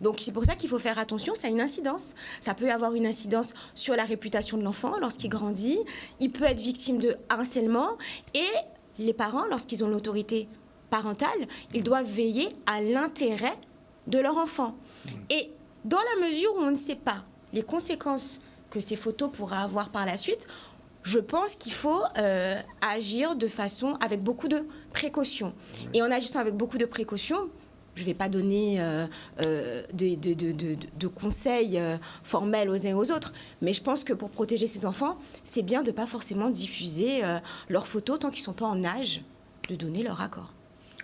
Donc c'est pour ça qu'il faut faire attention, ça a une incidence. Ça peut avoir une incidence sur la réputation de l'enfant lorsqu'il grandit, il peut être victime de harcèlement, et les parents, lorsqu'ils ont l'autorité parentale, ils doivent veiller à l'intérêt de leur enfant. Et dans la mesure où on ne sait pas les conséquences que ces photos pourraient avoir par la suite, je pense qu'il faut agir avec beaucoup de précautions. Et en agissant avec beaucoup de précautions, je ne vais pas donner de conseils formels aux uns et aux autres, mais je pense que pour protéger ces enfants, c'est bien de ne pas forcément diffuser leurs photos tant qu'ils ne sont pas en âge de donner leur accord.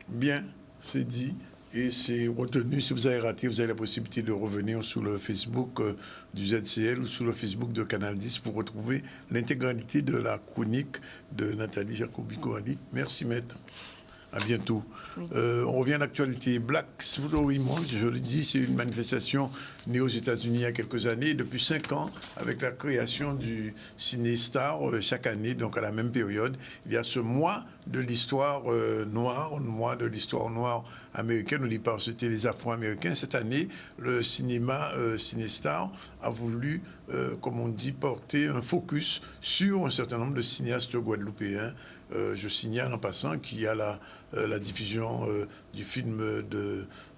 Bien, c'est dit. Et c'est retenu. Si vous avez raté, vous avez la possibilité de revenir sur le Facebook du ZCL ou sur le Facebook de Canal 10 pour retrouver l'intégralité de la chronique de Nathalie Jacobi-Coani. Merci, maître. À bientôt. Oui. On revient à l'actualité. Black Story Month, je le dis, c'est une manifestation née aux États-Unis il y a quelques années, depuis 5 ans, avec la création du Ciné-Star chaque année, donc à la même période. Il y a ce mois de l'histoire noire, mois de l'histoire noire américaine, on dit pas, c'était les Afro-Américains. Cette année, le cinéma Ciné-Star a voulu, comme on dit, porter un focus sur un certain nombre de cinéastes guadeloupéens. Je signale en passant qu'il y a la diffusion du film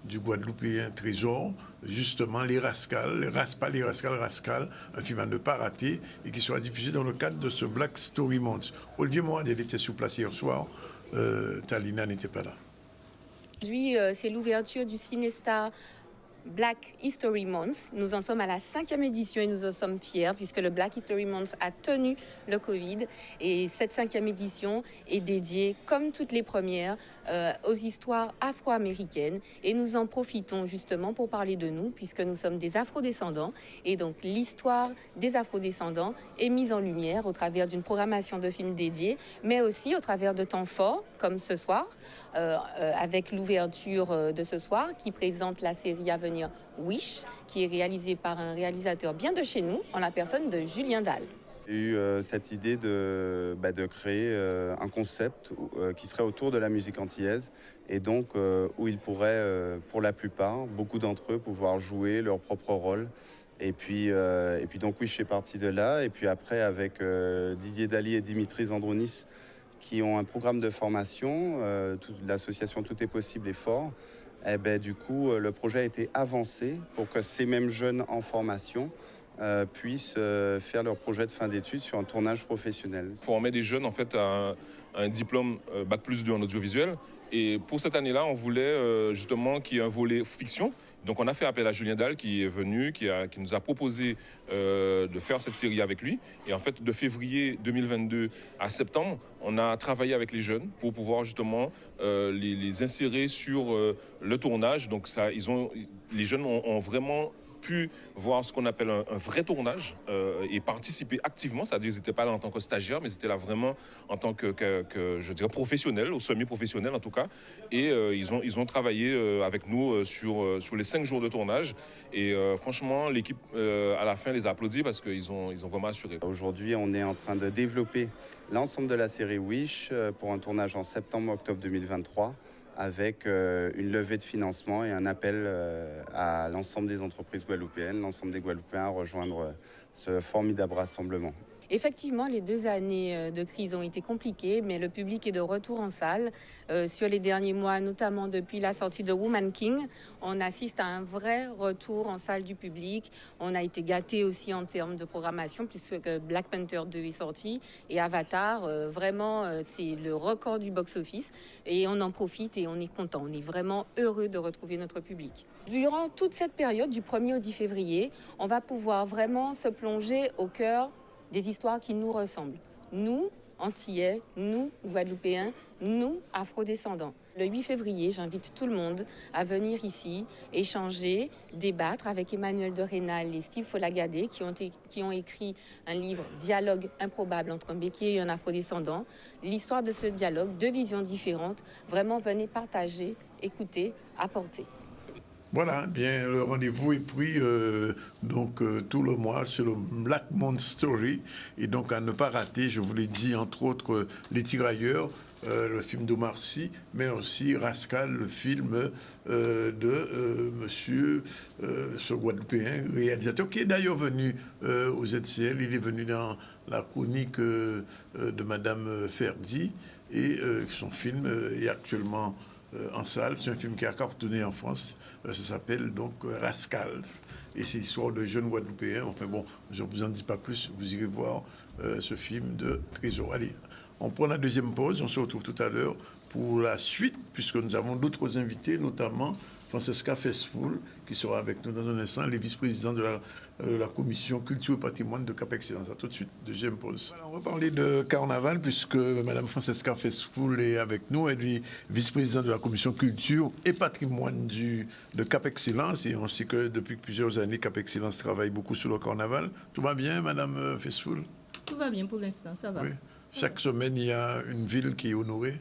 du Guadeloupéen Trésor, justement Les Rascals, Rascals, un film à ne pas rater et qui sera diffusé dans le cadre de ce Black Story Month. Olivier Moadel était sur place hier soir, Talina n'était pas là. Aujourd'hui, c'est l'ouverture du Ciné-Star Black History Month. Nous en sommes à la 5e édition et nous en sommes fiers puisque le Black History Month a tenu le Covid. Et cette 5e édition est dédiée, comme toutes les premières, aux histoires afro-américaines. Et nous en profitons justement pour parler de nous puisque nous sommes des afro-descendants. Et donc l'histoire des afro-descendants est mise en lumière au travers d'une programmation de films dédiés, mais aussi au travers de temps forts comme ce soir, avec l'ouverture de ce soir qui présente la série à venir Wish, qui est réalisé par un réalisateur bien de chez nous, en la personne de Julien Dalle. J'ai eu cette idée de créer un concept qui serait autour de la musique antillaise et donc où ils pourraient, pour la plupart, beaucoup d'entre eux, pouvoir jouer leur propre rôle. Et puis donc oui, je suis parti de là. Et puis après, avec Didier Daly et Dimitri Zandronis, qui ont un programme de formation, l'association Tout est possible et fort. Du coup, le projet a été avancé pour que ces mêmes jeunes en formation puissent faire leur projet de fin d'études sur un tournage professionnel. Former des jeunes en fait à un diplôme Bac+2 en audiovisuel. Et pour cette année-là, on voulait justement qu'il y ait un volet fiction. Donc on a fait appel à Julien Dalle qui est venu, qui nous a proposé de faire cette série avec lui. Et en fait, de février 2022 à septembre, on a travaillé avec les jeunes pour pouvoir justement les insérer sur le tournage. Donc ça, les jeunes ont vraiment pu voir ce qu'on appelle un vrai tournage et participer activement, c'est-à-dire qu'ils n'étaient pas là en tant que stagiaires, mais ils étaient là vraiment en tant que je dirais, professionnels, au semi-professionnel en tout cas. Et ils ont travaillé avec nous sur les 5 jours de tournage. Et franchement, l'équipe, à la fin, les a applaudis parce qu'ils ont vraiment assuré. Aujourd'hui, on est en train de développer l'ensemble de la série Wish pour un tournage en septembre-octobre 2023. Avec une levée de financement et un appel à l'ensemble des entreprises guadeloupéennes, l'ensemble des Guadeloupéens à rejoindre ce formidable rassemblement. Effectivement, les 2 années de crise ont été compliquées, mais le public est de retour en salle. Sur les derniers mois, notamment depuis la sortie de Woman King, on assiste à un vrai retour en salle du public. On a été gâtés aussi en termes de programmation, puisque Black Panther 2 est sorti et Avatar, vraiment, c'est le record du box-office. Et on en profite et on est content. On est vraiment heureux de retrouver notre public. Durant toute cette période, du 1er au 10 février, on va pouvoir vraiment se plonger au cœur des histoires qui nous ressemblent. Nous, Antillais, nous, Guadeloupéens, nous, Afro-descendants. Le 8 février, j'invite tout le monde à venir ici, échanger, débattre avec Emmanuel de Rénal et Steve Folagadé qui ont écrit un livre « Dialogue improbable entre un béquier et un Afro-descendant ». L'histoire de ce dialogue, 2 visions différentes, vraiment venez partager, écouter, apporter. Voilà, bien, le rendez-vous est pris tout le mois sur le Black Month Story. Et donc, à ne pas rater, je vous l'ai dit, entre autres, Les Tirailleurs, le film d'Omar Sy, mais aussi Rascal, le film de monsieur, ce Guadeloupéen réalisateur, qui est d'ailleurs venu au ZCL. Il est venu dans la chronique de Madame Ferdi. Et son film est actuellement en salle. C'est un film qui a cartonné en France. Ça s'appelle donc Rascals. Et c'est l'histoire de jeunes Guadeloupéens. Enfin bon, je ne vous en dis pas plus. Vous irez voir ce film de Trésor. Allez, on prend la deuxième pause. On se retrouve tout à l'heure pour la suite, puisque nous avons d'autres invités, notamment Francesca Festful, qui sera avec nous dans un instant, les vice-présidents de la commission culture et patrimoine de Cap Excellence. À tout de suite, deuxième pause. Voilà, on va parler de carnaval, puisque Mme Francesca Festful est avec nous. Elle est vice-présidente de la commission culture et patrimoine de Cap Excellence. Et on sait que depuis plusieurs années, Cap Excellence travaille beaucoup sur le carnaval. Tout va bien, Mme Festful? Tout va bien pour l'instant, ça va. Oui. Chaque semaine, il y a une ville qui est honorée.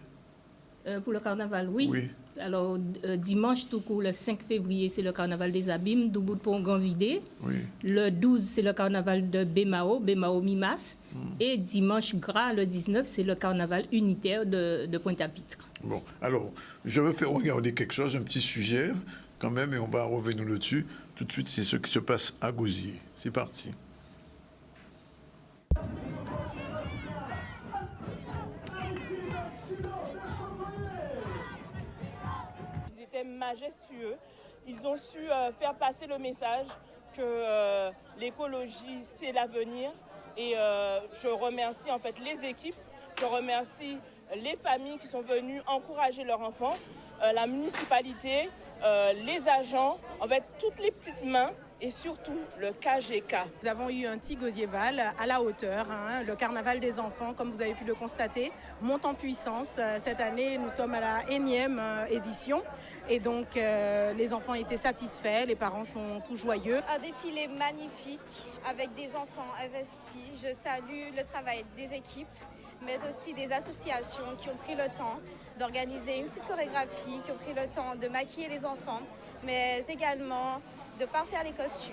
Pour le carnaval, oui. Alors, dimanche, tout court, le 5 février, c'est le carnaval des Abîmes, Doubout pour Grand Vidé. Oui. Le 12, c'est le carnaval de Bémao, Mimas. Et dimanche gras, le 19, c'est le carnaval unitaire de Pointe-à-Pitre. Bon, alors, je veux faire regarder quelque chose, un petit sujet, quand même, et on va revenir dessus. Tout de suite, c'est ce qui se passe à Gosier. C'est parti. Majestueux. Ils ont su faire passer le message que l'écologie, c'est l'avenir. Et je remercie en fait les équipes, je remercie les familles qui sont venues encourager leurs enfants, la municipalité, les agents, en fait toutes les petites mains et surtout le KGK. Nous avons eu un petit Gosierval à la hauteur. Le carnaval des enfants, comme vous avez pu le constater, monte en puissance. Cette année, nous sommes à la 1e édition. Et donc, les enfants étaient satisfaits, les parents sont tout joyeux. Un défilé magnifique avec des enfants investis. Je salue le travail des équipes, mais aussi des associations qui ont pris le temps d'organiser une petite chorégraphie, qui ont pris le temps de maquiller les enfants, mais également de parfaire les costumes.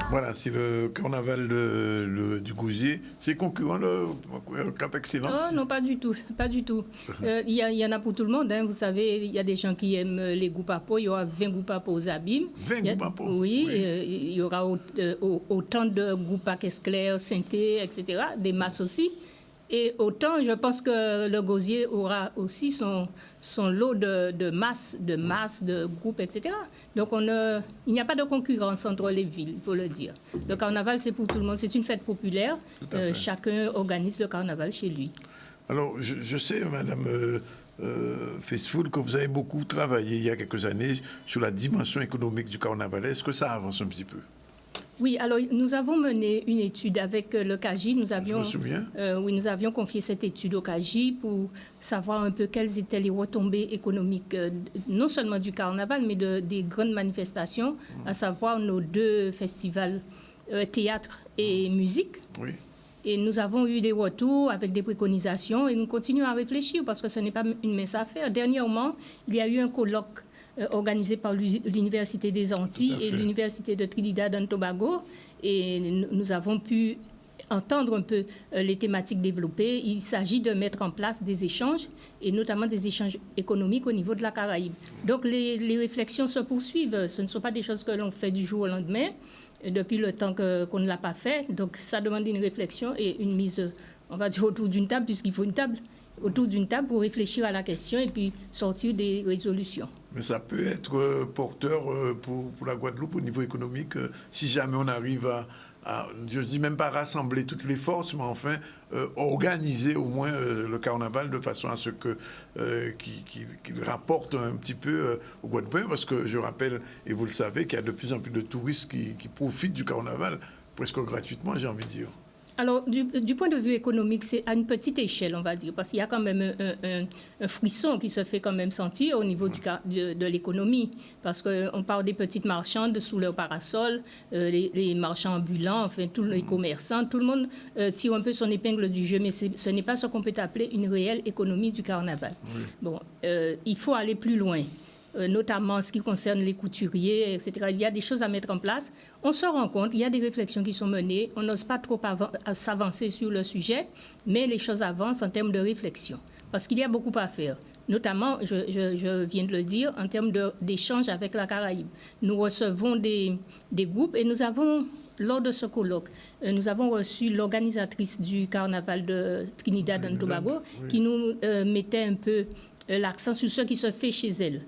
Voilà, c'est le carnaval du Gosier. C'est concurrent le Cap Excellence? Oh, non, pas du tout. Pas du tout. Il y en a pour tout le monde. Hein. Vous savez, il y a des gens qui aiment les goupapos. Il y aura 20 goupapos aux Abîmes. 20 goupapos? Oui, il y aura autant de goupapos Esclair, Synthé, etc. Des masses aussi. Et autant, je pense que le Gosier aura aussi son lot de masses, de groupes, etc. Donc, il n'y a pas de concurrence entre les villes, il faut le dire. Le carnaval, c'est pour tout le monde. C'est une fête populaire. Chacun organise le carnaval chez lui. Alors, je sais, Madame Festful, que vous avez beaucoup travaillé il y a quelques années sur la dimension économique du carnaval. Est-ce que ça avance un petit peu? Oui, alors nous avons mené une étude avec le CAGI. Je me souviens. Oui, nous avions confié cette étude au CAGI pour savoir un peu quelles étaient les retombées économiques, non seulement du carnaval, mais des grandes manifestations, à savoir nos 2 festivals théâtre et musique. Oui. Et nous avons eu des retours avec des préconisations et nous continuons à réfléchir parce que ce n'est pas une mince affaire. Dernièrement, il y a eu un colloque organisé par l'Université des Antilles et l'Université de Trinidad and Tobago. Et nous avons pu entendre un peu les thématiques développées. Il s'agit de mettre en place des échanges, et notamment des échanges économiques au niveau de la Caraïbe. Donc les réflexions se poursuivent. Ce ne sont pas des choses que l'on fait du jour au lendemain, depuis le temps qu'on ne l'a pas fait. Donc ça demande une réflexion et une mise, on va dire, autour d'une table, puisqu'il faut une table, autour d'une table pour réfléchir à la question et puis sortir des résolutions. Mais ça peut être porteur pour la Guadeloupe au niveau économique, si jamais on arrive à, je ne dis même pas rassembler toutes les forces, mais enfin organiser au moins le carnaval de façon à ce qu'il rapporte un petit peu aux Guadeloupéens, parce que je rappelle, et vous le savez, qu'il y a de plus en plus de touristes qui profitent du carnaval, presque gratuitement, j'ai envie de dire. Alors, du point de vue économique, c'est à une petite échelle, on va dire, parce qu'il y a quand même un frisson qui se fait quand même sentir au niveau de l'économie, parce qu'on parle des petites marchandes sous leur parasol, les marchands ambulants, enfin, tous les commerçants, tout le monde tire un peu son épingle du jeu, mais ce n'est pas ce qu'on peut appeler une réelle économie du carnaval. Oui. Bon, il faut aller plus loin. notamment en ce qui concerne les couturiers, etc. Il y a des choses à mettre en place. On se rend compte, il y a des réflexions qui sont menées. On n'ose pas trop s'avancer sur le sujet, mais les choses avancent en termes de réflexion, parce qu'il y a beaucoup à faire. Notamment, je viens de le dire, en termes d'échanges avec la Caraïbe. Nous recevons des groupes et nous avons, lors de ce colloque, nous avons reçu l'organisatrice du carnaval de Trinidad and Tobago, qui nous mettait un peu l'accent sur ce qui se fait chez elle.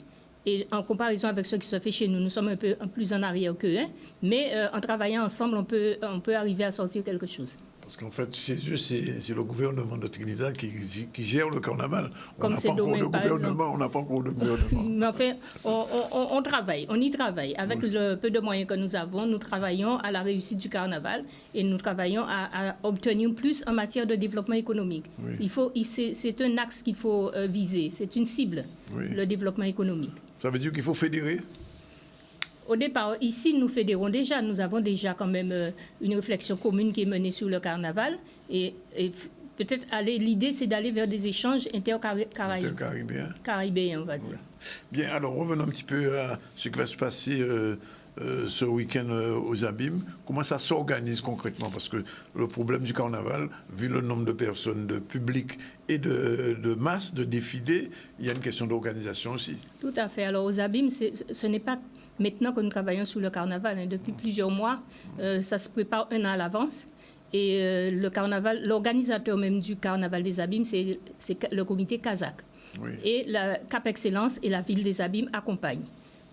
Et en comparaison avec ce qui se fait chez nous, nous sommes un peu plus en arrière qu'eux, hein, mais en travaillant ensemble, on peut arriver à sortir quelque chose. Parce qu'en fait, chez eux, c'est le gouvernement de Trinidad qui gère le carnaval. On n'a pas encore de gouvernement. Mais enfin, on travaille, on y travaille. Avec le peu de moyens que nous avons, nous travaillons à la réussite du carnaval et nous travaillons à obtenir plus en matière de développement économique. C'est un axe qu'il faut viser, c'est une cible, le développement économique. Ça veut dire qu'il faut fédérer ? Au départ, ici, nous fédérons déjà. Nous avons déjà quand même une réflexion commune qui est menée sur le carnaval. Et peut-être l'idée, c'est d'aller vers des échanges intercaribéens, on va dire. Bien, alors revenons un petit peu à ce qui va se passer ce week-end aux Abîmes. Comment ça s'organise concrètement? Parce que le problème du carnaval, vu le nombre de personnes, de public et de masse, de défilés, il y a une question d'organisation aussi. Tout à fait. Alors aux Abîmes, ce n'est pas maintenant que nous travaillons sur le carnaval. Hein. Depuis plusieurs mois, ça se prépare un an à l'avance. Et le carnaval, l'organisateur même du carnaval des Abîmes, c'est le comité kazakh. Oui. Et la Cap Excellence et la ville des Abîmes accompagnent.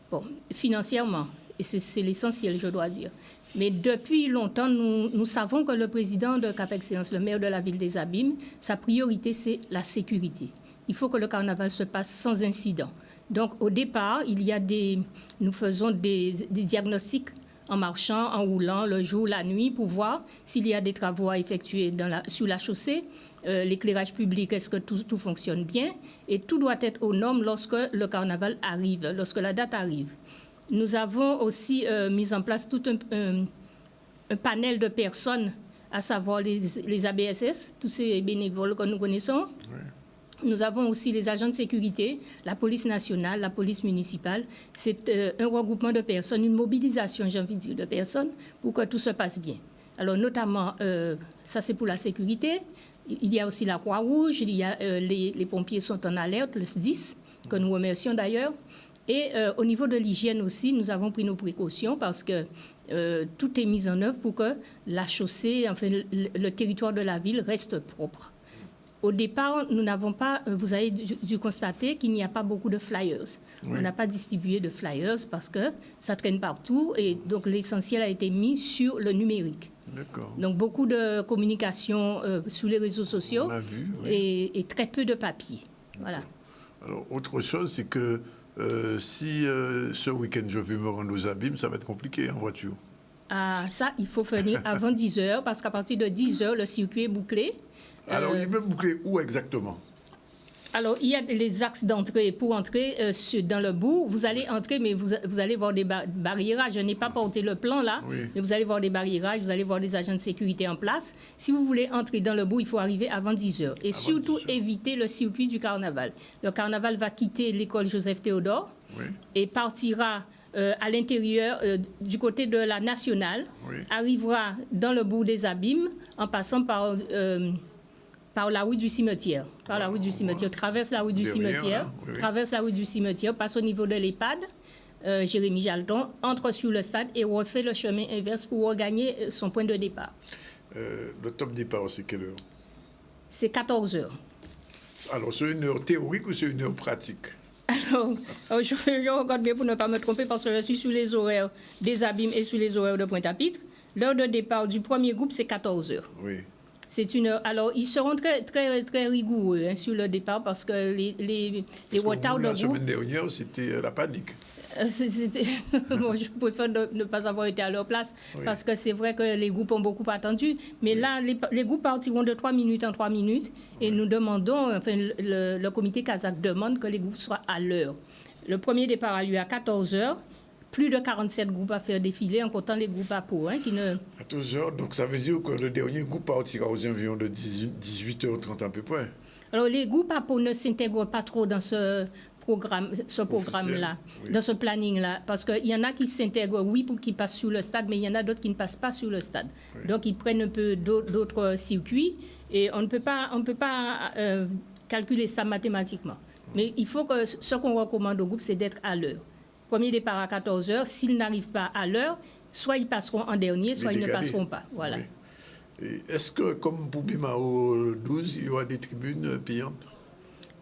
Bon, financièrement, et c'est l'essentiel, je dois dire. Mais depuis longtemps, nous savons que le président de Cap Excellence, le maire de la ville des Abîmes, sa priorité, c'est la sécurité. Il faut que le carnaval se passe sans incident. Donc, au départ, nous faisons des diagnostics en marchant, en roulant, le jour, la nuit, pour voir s'il y a des travaux à effectuer sur la chaussée, l'éclairage public, est-ce que tout fonctionne bien. Et tout doit être aux normes lorsque le carnaval arrive, lorsque la date arrive. Nous avons aussi mis en place tout un panel de personnes, à savoir les ABSS, tous ces bénévoles que nous connaissons. Oui. Nous avons aussi les agents de sécurité, la police nationale, la police municipale. C'est un regroupement de personnes, une mobilisation, j'ai envie de dire, de personnes pour que tout se passe bien. Alors, notamment, ça c'est pour la sécurité. Il y a aussi la Croix-Rouge, les pompiers sont en alerte, le SDIS, que nous remercions d'ailleurs. Et au niveau de l'hygiène aussi, nous avons pris nos précautions parce que tout est mis en œuvre pour que la chaussée, enfin le territoire de la ville reste propre. Au départ, nous n'avons pas, vous avez dû constater qu'il n'y a pas beaucoup de flyers. Oui. On n'a pas distribué de flyers parce que ça traîne partout et donc l'essentiel a été mis sur le numérique. D'accord. Donc beaucoup de communication sur les réseaux sociaux. On a vu, oui. et très peu de papier. Voilà. Alors, autre chose, c'est que si ce week-end je vais me rendre aux Abîmes, ça va être compliqué en voiture. Ah, ça, il faut venir avant 10h parce qu'à partir de 10h, le circuit est bouclé. Alors, il peut boucler où exactement? Alors, il y a les axes d'entrée. Pour entrer dans le bourg, vous allez entrer, mais vous allez voir des barriérages. Je n'ai pas porté le plan là, oui. Mais vous allez voir des barriérages, vous allez voir des agents de sécurité en place. Si vous voulez entrer dans le bourg, il faut arriver avant 10h. Et surtout, éviter le circuit du carnaval. Le carnaval va quitter l'école Joseph Théodore et partira à l'intérieur du côté de la Nationale, arrivera dans le bourg des Abîmes en passant par la rue du cimetière. Traverse la rue du cimetière, traverse la rue du cimetière, passe au niveau de l'EHPAD, Jérémy Jalton, entre sur le stade et refait le chemin inverse pour regagner son point de départ. Le top départ, c'est quelle heure? C'est 14h. Alors, c'est une heure théorique ou c'est une heure pratique? Alors, je regarde bien pour ne pas me tromper parce que je suis sur les horaires des Abîmes et sur les horaires de Pointe-à-Pitre. L'heure de départ du premier groupe, c'est 14h. Oui. C'est une heure. Alors, ils seront très, très, très rigoureux sur le départ parce que les retards de groupe... La semaine dernière, c'était la panique. Bon, je préfère ne pas avoir été à leur place parce que c'est vrai que les groupes ont beaucoup attendu. Mais là, les groupes partiront de 3 minutes en 3 minutes et nous demandons, enfin, le comité kazakh demande que les groupes soient à l'heure. Le premier départ a lieu à 14h. Plus de 47 groupes à faire défiler en comptant les groupes à peau. Qui ne... 14h, donc ça veut dire que le dernier groupe partira aux environs de 18h30 à peu près. Alors, les groupes à peau ne s'intègrent pas trop dans ce programme-là, dans ce planning-là. Parce qu'il y en a qui s'intègrent, oui, pour qu'ils passent sur le stade, mais il y en a d'autres qui ne passent pas sur le stade. Oui. Donc, ils prennent un peu d'autres circuits et on ne peut pas calculer ça mathématiquement. Mais il faut que ce qu'on recommande au groupe, c'est d'être à l'heure. Premier départ à 14h. S'ils n'arrivent pas à l'heure, soit ils passeront en dernier, soit ils ne passeront pas. Voilà. Oui. Est-ce que, comme pour Bimao 12, il y aura des tribunes payantes?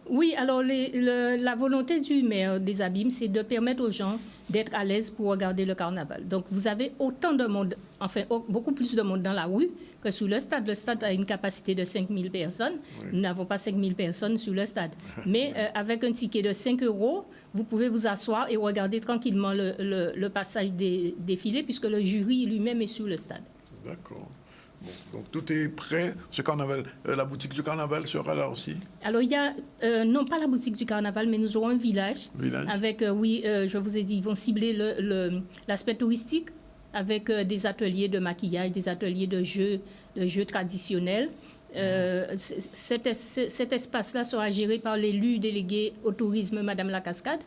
Oui, alors la volonté du maire des Abîmes, c'est de permettre aux gens d'être à l'aise pour regarder le carnaval. Donc, vous avez autant de monde, enfin, beaucoup plus de monde dans la rue que sur le stade. Le stade a une capacité de 5 000 personnes. Oui. Nous n'avons pas 5 000 personnes sur le stade. Mais avec un ticket de 5 €, vous pouvez vous asseoir et regarder tranquillement le passage des défilés, puisque le jury lui-même est sur le stade. D'accord. Bon, donc tout est prêt. Ce carnaval, la boutique du carnaval sera là aussi? Alors il y a, non pas la boutique du carnaval, mais nous aurons un village. Avec, je vous ai dit, ils vont cibler l'aspect touristique avec des ateliers de maquillage, des ateliers de jeux traditionnels. Cet espace-là sera géré par l'élu délégué au tourisme, Madame Lacascade,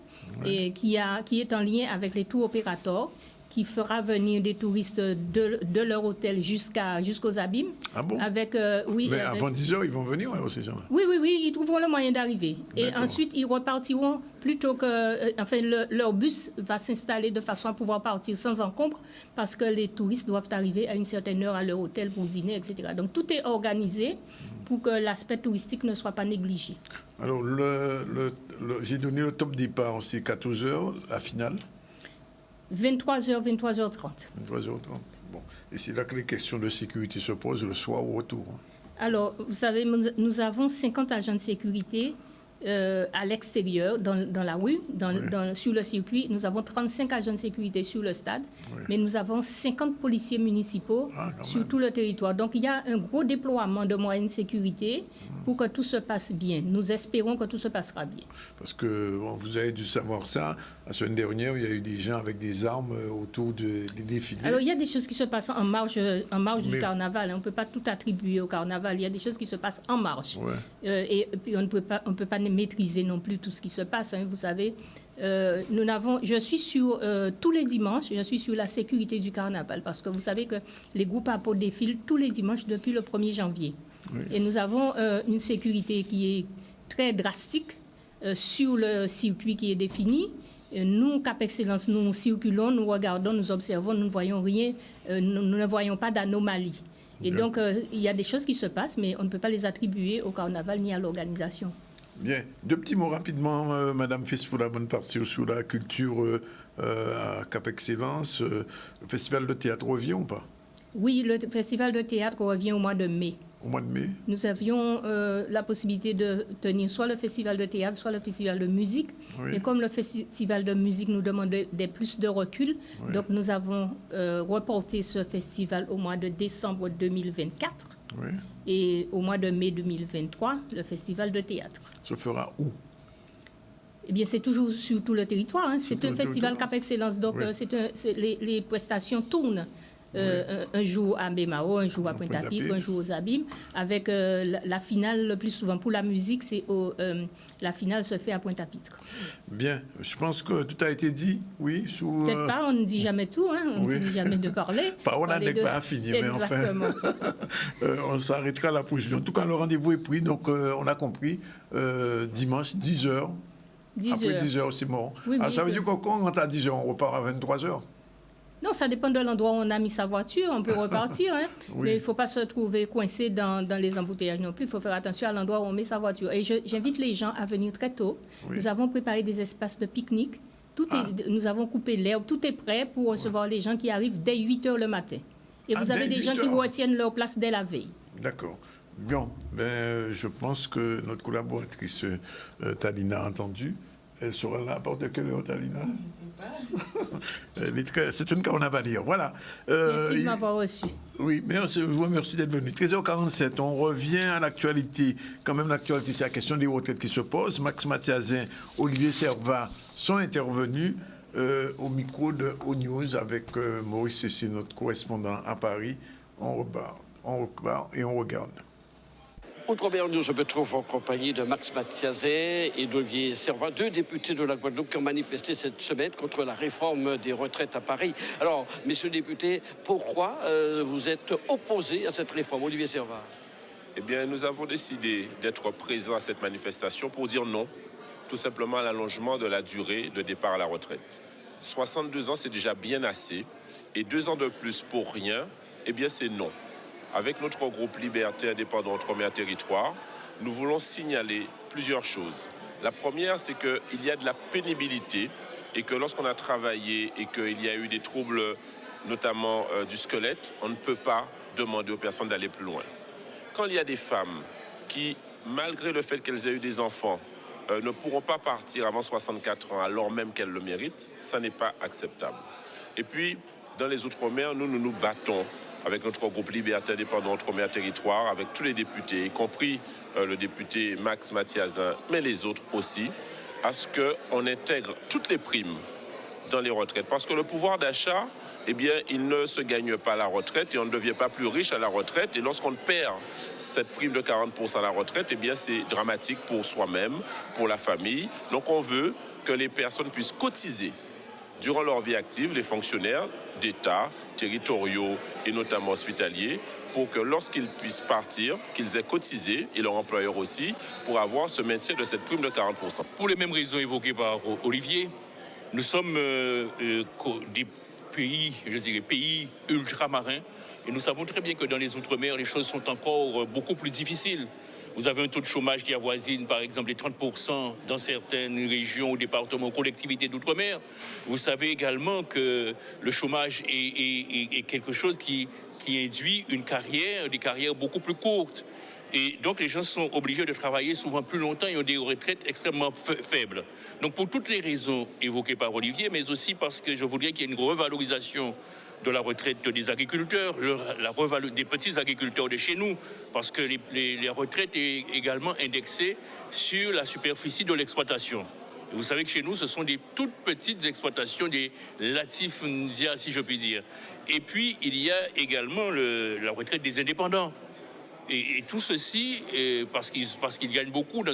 et qui est en lien avec les tours opérateurs, qui fera venir des touristes de leur hôtel jusqu'aux Abîmes. Ah bon? Oui, mais avant 10h, ils vont venir ces gens-là? Oui, ils trouveront le moyen d'arriver. Et ensuite, ils repartiront plutôt que... Enfin, leur bus va s'installer de façon à pouvoir partir sans encombre, parce que les touristes doivent arriver à une certaine heure à leur hôtel pour dîner, etc. Donc, tout est organisé pour que l'aspect touristique ne soit pas négligé. Alors, j'ai donné le top départ, c'est 14h, la finale? 23h, 23h30. 23h30. Bon. Et c'est là que les questions de sécurité se posent le soir au retour. Alors, vous savez, nous avons 50 agents de sécurité à l'extérieur, dans la rue, sur le circuit. Nous avons 35 agents de sécurité sur le stade, mais nous avons 50 policiers municipaux sur tout le territoire. Donc, il y a un gros déploiement de moyens de sécurité pour que tout se passe bien. Nous espérons que tout se passera bien. Parce que vous avez dû savoir ça. La semaine dernière, il y a eu des gens avec des armes autour des défilés. Alors, il y a des choses qui se passent en marge du carnaval. On ne peut pas tout attribuer au carnaval. Il y a des choses qui se passent en marge. Et puis, on ne peut pas maîtriser non plus tout ce qui se passe. Vous savez, je suis sur tous les dimanches, je suis sur la sécurité du carnaval. Parce que vous savez que les groupes APO défilent tous les dimanches depuis le 1er janvier. Et nous avons une sécurité qui est très drastique sur le circuit qui est défini. Nous, Cap Excellence, nous circulons, nous regardons, nous observons, nous ne voyons rien, nous ne voyons pas d'anomalie. Et donc, il y a des choses qui se passent, mais on ne peut pas les attribuer au carnaval ni à l'organisation. Bien. Deux petits mots rapidement, Madame Fisfoula, bonne partie sur la culture à Cap Excellence. Le festival de théâtre revient ou pas? Oui, le festival de théâtre revient au mois de mai. Au mois de mai? Nous avions la possibilité de tenir soit le festival de théâtre, soit le festival de musique. Et comme le festival de musique nous demandait plus de recul, donc nous avons reporté ce festival au mois de décembre 2024. Et au mois de mai 2023, le festival de théâtre. Se fera où? Eh bien, c'est toujours sur tout le territoire. C'est un festival Cap Excellence, donc les prestations tournent. Un jour à Bemao, un jour à Pointe-à-Pitre, un jour aux Abîmes, avec la finale le plus souvent. Pour la musique, la finale se fait à Pointe-à-Pitre. Bien, je pense que tout a été dit, oui. Peut-être pas, on ne dit jamais tout, on ne dit jamais de parler. On n'en est pas fini, mais enfin, on s'arrêtera la prochaine. En tout cas, le rendez-vous est pris, donc on a compris, dimanche, 10h. Après 10h, c'est bon. Alors, ça veut dire que quand on rentre à 10h, on repart à 23h? Non, ça dépend de l'endroit où on a mis sa voiture, on peut repartir, mais il ne faut pas se trouver coincé dans les embouteillages non plus. Il faut faire attention à l'endroit où on met sa voiture. Et j'invite les gens à venir très tôt. Nous avons préparé des espaces de pique-nique. Nous avons coupé l'herbe, tout est prêt pour recevoir les gens qui arrivent dès 8h le matin. Et vous avez des gens qui retiennent leur place dès la veille. D'accord. Bien, je pense que notre collaboratrice Talina a entendu. Elle sera là à partir de quelle heure, Talina? Je ne sais pas. C'est une carnavalière, voilà. Merci de m'avoir reçu. Oui, merci, je vous remercie d'être venu. 13h47, on revient à l'actualité. Quand même, l'actualité, c'est la question des retraites qui se pose. Max Mathiazin, Olivier Servat sont intervenus au micro de O-News avec Maurice Cessé, notre correspondant à Paris. On repart et on regarde. Outre-mer News, je me trouve en compagnie de Max Mathiazet et d'Olivier Servat, deux députés de la Guadeloupe qui ont manifesté cette semaine contre la réforme des retraites à Paris. Alors, messieurs les députés, pourquoi vous êtes opposés à cette réforme? Olivier Servat. Eh bien, nous avons décidé d'être présents à cette manifestation pour dire non, tout simplement à l'allongement de la durée de départ à la retraite. 62 ans, c'est déjà bien assez. Et 2 ans de plus pour rien, eh bien, c'est non. Avec notre groupe Liberté, Indépendants, Outre-mer, Territoire, nous voulons signaler plusieurs choses. La première, c'est qu'il y a de la pénibilité et que lorsqu'on a travaillé et qu'il y a eu des troubles, notamment du squelette, on ne peut pas demander aux personnes d'aller plus loin. Quand il y a des femmes qui, malgré le fait qu'elles aient eu des enfants, ne pourront pas partir avant 64 ans alors même qu'elles le méritent, ça n'est pas acceptable. Et puis, dans les Outre-mer, nous nous battons avec notre groupe Liberté, Indépendants, Outre-mer, Territoire, avec tous les députés, y compris le député Max Mathiazin, mais les autres aussi, à ce qu'on intègre toutes les primes dans les retraites. Parce que le pouvoir d'achat, eh bien, il ne se gagne pas à la retraite et on ne devient pas plus riche à la retraite. Et lorsqu'on perd cette prime de 40% à la retraite, eh bien, c'est dramatique pour soi-même, pour la famille. Donc, on veut que les personnes puissent cotiser durant leur vie active, les fonctionnaires d'État, territoriaux et notamment hospitaliers, pour que lorsqu'ils puissent partir, qu'ils aient cotisé, et leur employeur aussi, pour avoir ce maintien de cette prime de 40%. Pour les mêmes raisons évoquées par Olivier, nous sommes des pays ultramarins, et nous savons très bien que dans les Outre-mer, les choses sont encore beaucoup plus difficiles. Vous avez un taux de chômage qui avoisine, par exemple, les 30% dans certaines régions ou départements, collectivités d'outre-mer. Vous savez également que le chômage est quelque chose qui induit des carrières beaucoup plus courtes. Et donc, les gens sont obligés de travailler souvent plus longtemps et ont des retraites extrêmement faibles. Donc, pour toutes les raisons évoquées par Olivier, mais aussi parce que je voudrais qu'il y ait une revalorisation de la retraite des agriculteurs, des petits agriculteurs de chez nous, parce que les retraites est également indexée sur la superficie de l'exploitation. Et vous savez que chez nous, ce sont des toutes petites exploitations, des latifundia, si je puis dire. Et puis, il y a également la retraite des indépendants. Et tout ceci, parce qu'ils gagnent beaucoup,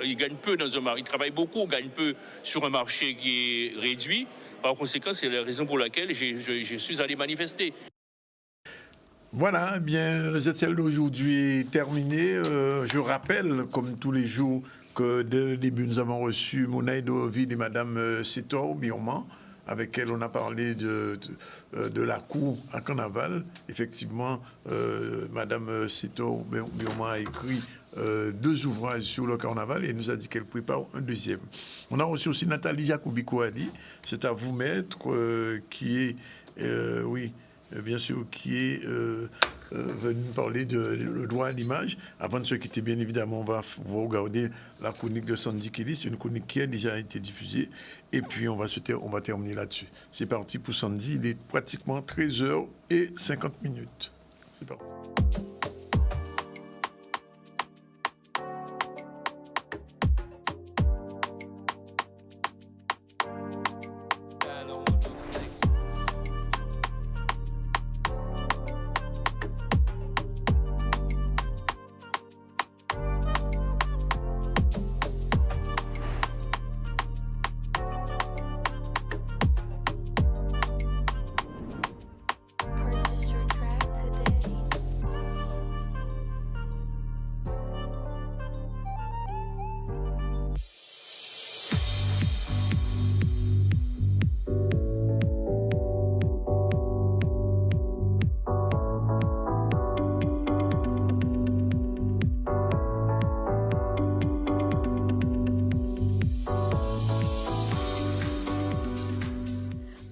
ils gagnent peu dans un marché, ils travaillent beaucoup, gagnent peu sur un marché qui est réduit. Par conséquent, c'est la raison pour laquelle je suis allé manifester. Voilà, eh bien, le ZCL d'aujourd'hui est terminé. Je rappelle, comme tous les jours, que dès le début, nous avons reçu Mounaïd Ovid et Mme Setor Bioma, avec elle on a parlé de la cour à Carnaval. Effectivement, Mme Setor Bioma a écrit 2 ouvrages sur le Carnaval et nous a dit qu'elle prépare un deuxième. On a reçu aussi Nathalie Jacoubi-Kouadi, c'est à vous, maître, qui est, oui, bien sûr, qui est venu parler le droit à l'image. Avant de se quitter, bien évidemment, on va regarder la chronique de Sandy Kelly. C'est une chronique qui a déjà été diffusée. Et puis, on va terminer là-dessus. C'est parti pour Sandy. Il est pratiquement 13h50. C'est parti.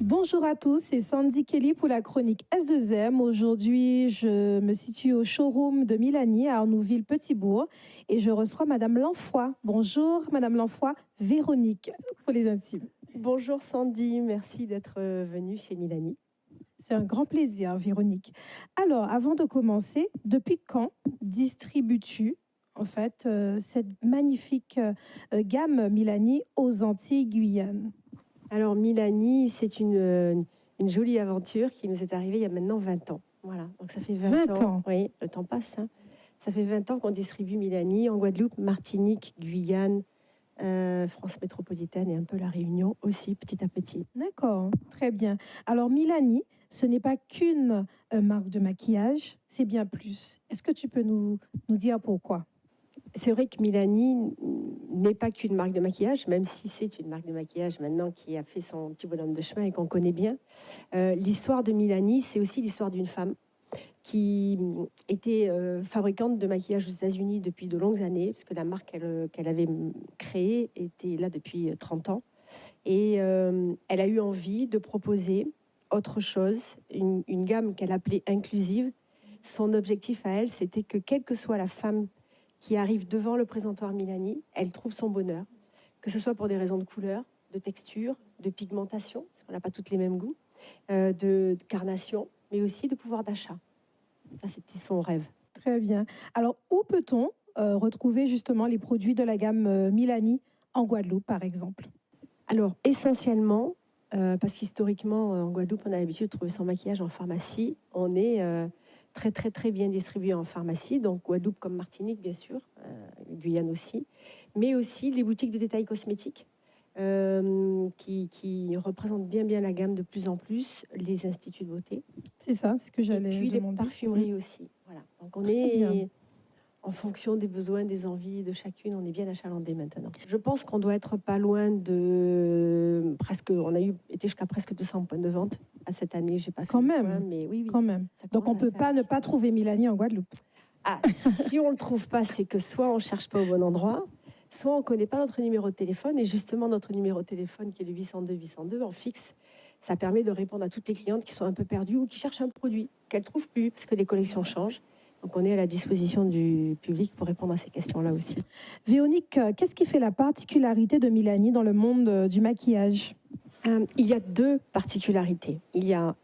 Bonjour à tous, c'est Sandy Kelly pour la chronique S2M. Aujourd'hui, je me situe au showroom de Milani à Arnouville-Petitbourg et je reçois Madame Lanfoy. Bonjour Madame Lanfoy, Véronique pour les intimes. Bonjour Sandy, merci d'être venue chez Milani. C'est un grand plaisir Véronique. Alors, avant de commencer, depuis quand distribues-tu en fait cette magnifique gamme Milani aux Antilles-Guyane? Alors Milani, c'est une jolie aventure qui nous est arrivée il y a maintenant 20 ans. Voilà, donc ça fait 20 ans. Oui, le temps passe. Hein. Ça fait 20 ans qu'on distribue Milani en Guadeloupe, Martinique, Guyane, France métropolitaine et un peu la Réunion aussi, petit à petit. D'accord, très bien. Alors Milani, ce n'est pas qu'une marque de maquillage, c'est bien plus. Est-ce que tu peux nous dire pourquoi? C'est vrai que Milani n'est pas qu'une marque de maquillage, même si c'est une marque de maquillage maintenant qui a fait son petit bonhomme de chemin et qu'on connaît bien. L'histoire de Milani, c'est aussi l'histoire d'une femme qui était fabricante de maquillage aux États-Unis depuis de longues années, parce que la marque qu'elle avait créée était là depuis 30 ans. Et elle a eu envie de proposer autre chose, une gamme qu'elle appelait inclusive. Son objectif à elle, c'était que quelle que soit la femme qui arrive devant le présentoir Milani, elle trouve son bonheur, que ce soit pour des raisons de couleur, de texture, de pigmentation, parce qu'on n'a pas toutes les mêmes goûts, de carnation, mais aussi de pouvoir d'achat. Ça, c'était son rêve. Très bien. Alors, où peut-on retrouver justement les produits de la gamme Milani en Guadeloupe, par exemple? Alors, essentiellement, parce qu'historiquement, en Guadeloupe, on a l'habitude de trouver son maquillage en pharmacie. On est très, très, très bien distribué en pharmacie, donc Guadeloupe comme Martinique, bien sûr, Guyane aussi, mais aussi les boutiques de détail cosmétiques qui représentent bien la gamme de plus en plus, les instituts de beauté. C'est ça, ce que j'allais demander. Et puis les parfumeries aussi. Voilà. Donc on est, en fonction des besoins, des envies de chacune, on est bien achalandé maintenant. Je pense qu'on doit être pas loin de presque, on a été jusqu'à presque 200 points de vente à cette année. J'ai pas fait quand même, point, mais oui. Quand même. Donc on peut pas ne pas trouver Milani en Guadeloupe. Ah, si on le trouve pas, c'est que soit on cherche pas au bon endroit, soit on ne connaît pas notre numéro de téléphone. Et justement, notre numéro de téléphone, qui est le 802-802, en fixe, ça permet de répondre à toutes les clientes qui sont un peu perdues ou qui cherchent un produit qu'elles ne trouvent plus, parce que les collections changent. Donc, on est à la disposition du public pour répondre à ces questions-là aussi. Véronique, qu'est-ce qui fait la particularité de Milani dans le monde du maquillage? Il y a deux particularités. Il y a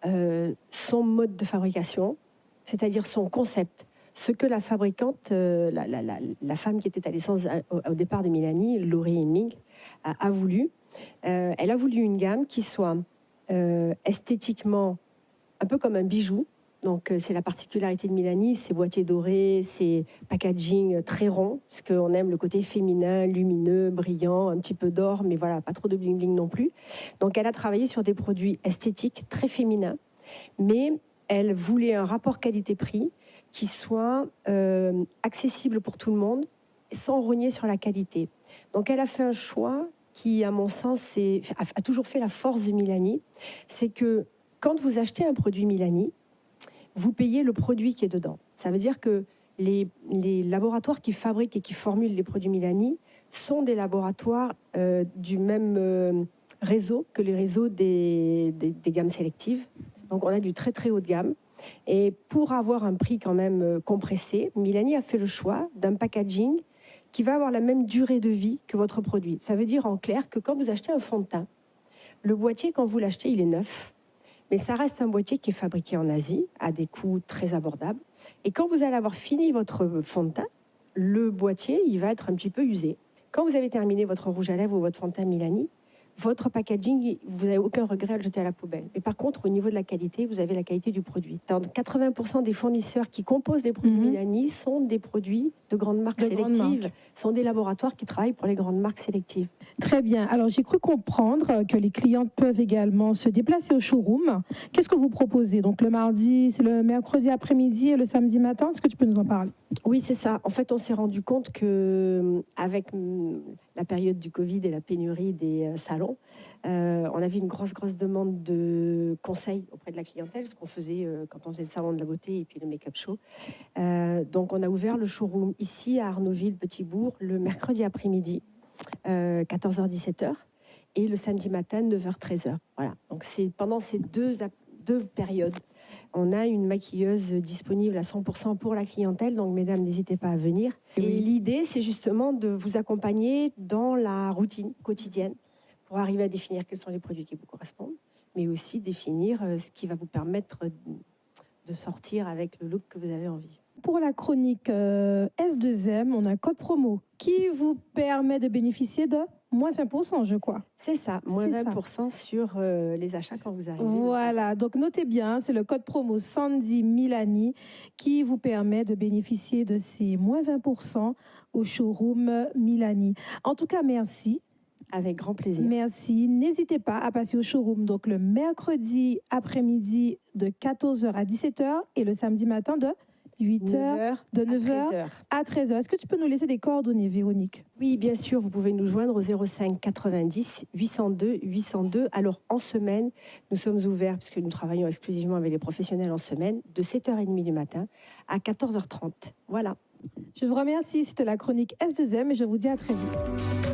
son mode de fabrication, c'est-à-dire son concept. Ce que la fabricante, la femme qui était à l'essence au départ de Milani, Laurie Ming, a voulu. Elle a voulu une gamme qui soit esthétiquement un peu comme un bijou. Donc c'est la particularité de Milani, ces boîtiers dorés, ces packaging très ronds, parce qu'on aime le côté féminin, lumineux, brillant, un petit peu d'or, mais voilà, pas trop de bling bling non plus. Donc elle a travaillé sur des produits esthétiques très féminins, mais elle voulait un rapport qualité-prix qui soit accessible pour tout le monde, sans rogner sur la qualité. Donc elle a fait un choix qui, à mon sens, a toujours fait la force de Milani, c'est que quand vous achetez un produit Milani, vous payez le produit qui est dedans. Ça veut dire que les laboratoires qui fabriquent et qui formulent les produits Milani sont des laboratoires du même réseau que les réseaux des gammes sélectives. Donc on a du très très haut de gamme. Et pour avoir un prix quand même compressé, Milani a fait le choix d'un packaging qui va avoir la même durée de vie que votre produit. Ça veut dire en clair que quand vous achetez un fond de teint, le boîtier, quand vous l'achetez, il est neuf. Mais ça reste un boîtier qui est fabriqué en Asie, à des coûts très abordables. Et quand vous allez avoir fini votre fond de teint, le boîtier, il va être un petit peu usé. Quand vous avez terminé votre rouge à lèvres ou votre fond de teint Milani, votre packaging, vous n'avez aucun regret à le jeter à la poubelle. Mais par contre, au niveau de la qualité, vous avez la qualité du produit. Dans 80% des fournisseurs qui composent des produits Milani sont des produits de grandes marques sélectives, sont des laboratoires qui travaillent pour les grandes marques sélectives. Très bien. Alors, j'ai cru comprendre que les clientes peuvent également se déplacer au showroom. Qu'est-ce que vous proposez? Donc, le mardi, c'est le mercredi après-midi et le samedi matin. Est-ce que tu peux nous en parler? Oui, c'est ça. En fait, on s'est rendu compte qu'avec la période du Covid et la pénurie des salons, on avait une grosse demande de conseils auprès de la clientèle, ce qu'on faisait quand on faisait le salon de la beauté et puis le make-up show. Donc, on a ouvert le showroom ici à Arnaudville, Petit-Bourg, le mercredi après-midi, 14h-17h, et le samedi matin, 9h-13h. Voilà. Donc, c'est pendant ces deux périodes, on a une maquilleuse disponible à 100% pour la clientèle, donc mesdames, n'hésitez pas à venir. Et l'idée, c'est justement de vous accompagner dans la routine quotidienne pour arriver à définir quels sont les produits qui vous correspondent, mais aussi définir ce qui va vous permettre de sortir avec le look que vous avez envie. pour la chronique S2M, on a un code promo qui vous permet de bénéficier de moins 20%, je crois. C'est ça, moins 20% sur les achats quand vous arrivez. Voilà, donc notez bien, c'est le code promo Sandy Milani qui vous permet de bénéficier de ces moins 20% au showroom Milani. En tout cas, merci. Avec grand plaisir. Merci. N'hésitez pas à passer au showroom donc le mercredi après-midi de 14h à 17h et le samedi matin de 8h, de 9h à 13h. Est-ce que tu peux nous laisser des coordonnées, Véronique? Oui, bien sûr, vous pouvez nous joindre au 05 90 802 802. Alors, en semaine, nous sommes ouverts, puisque nous travaillons exclusivement avec les professionnels en semaine, de 7h30 du matin à 14h30. Voilà. Je vous remercie. C'était la chronique S2M et je vous dis à très vite.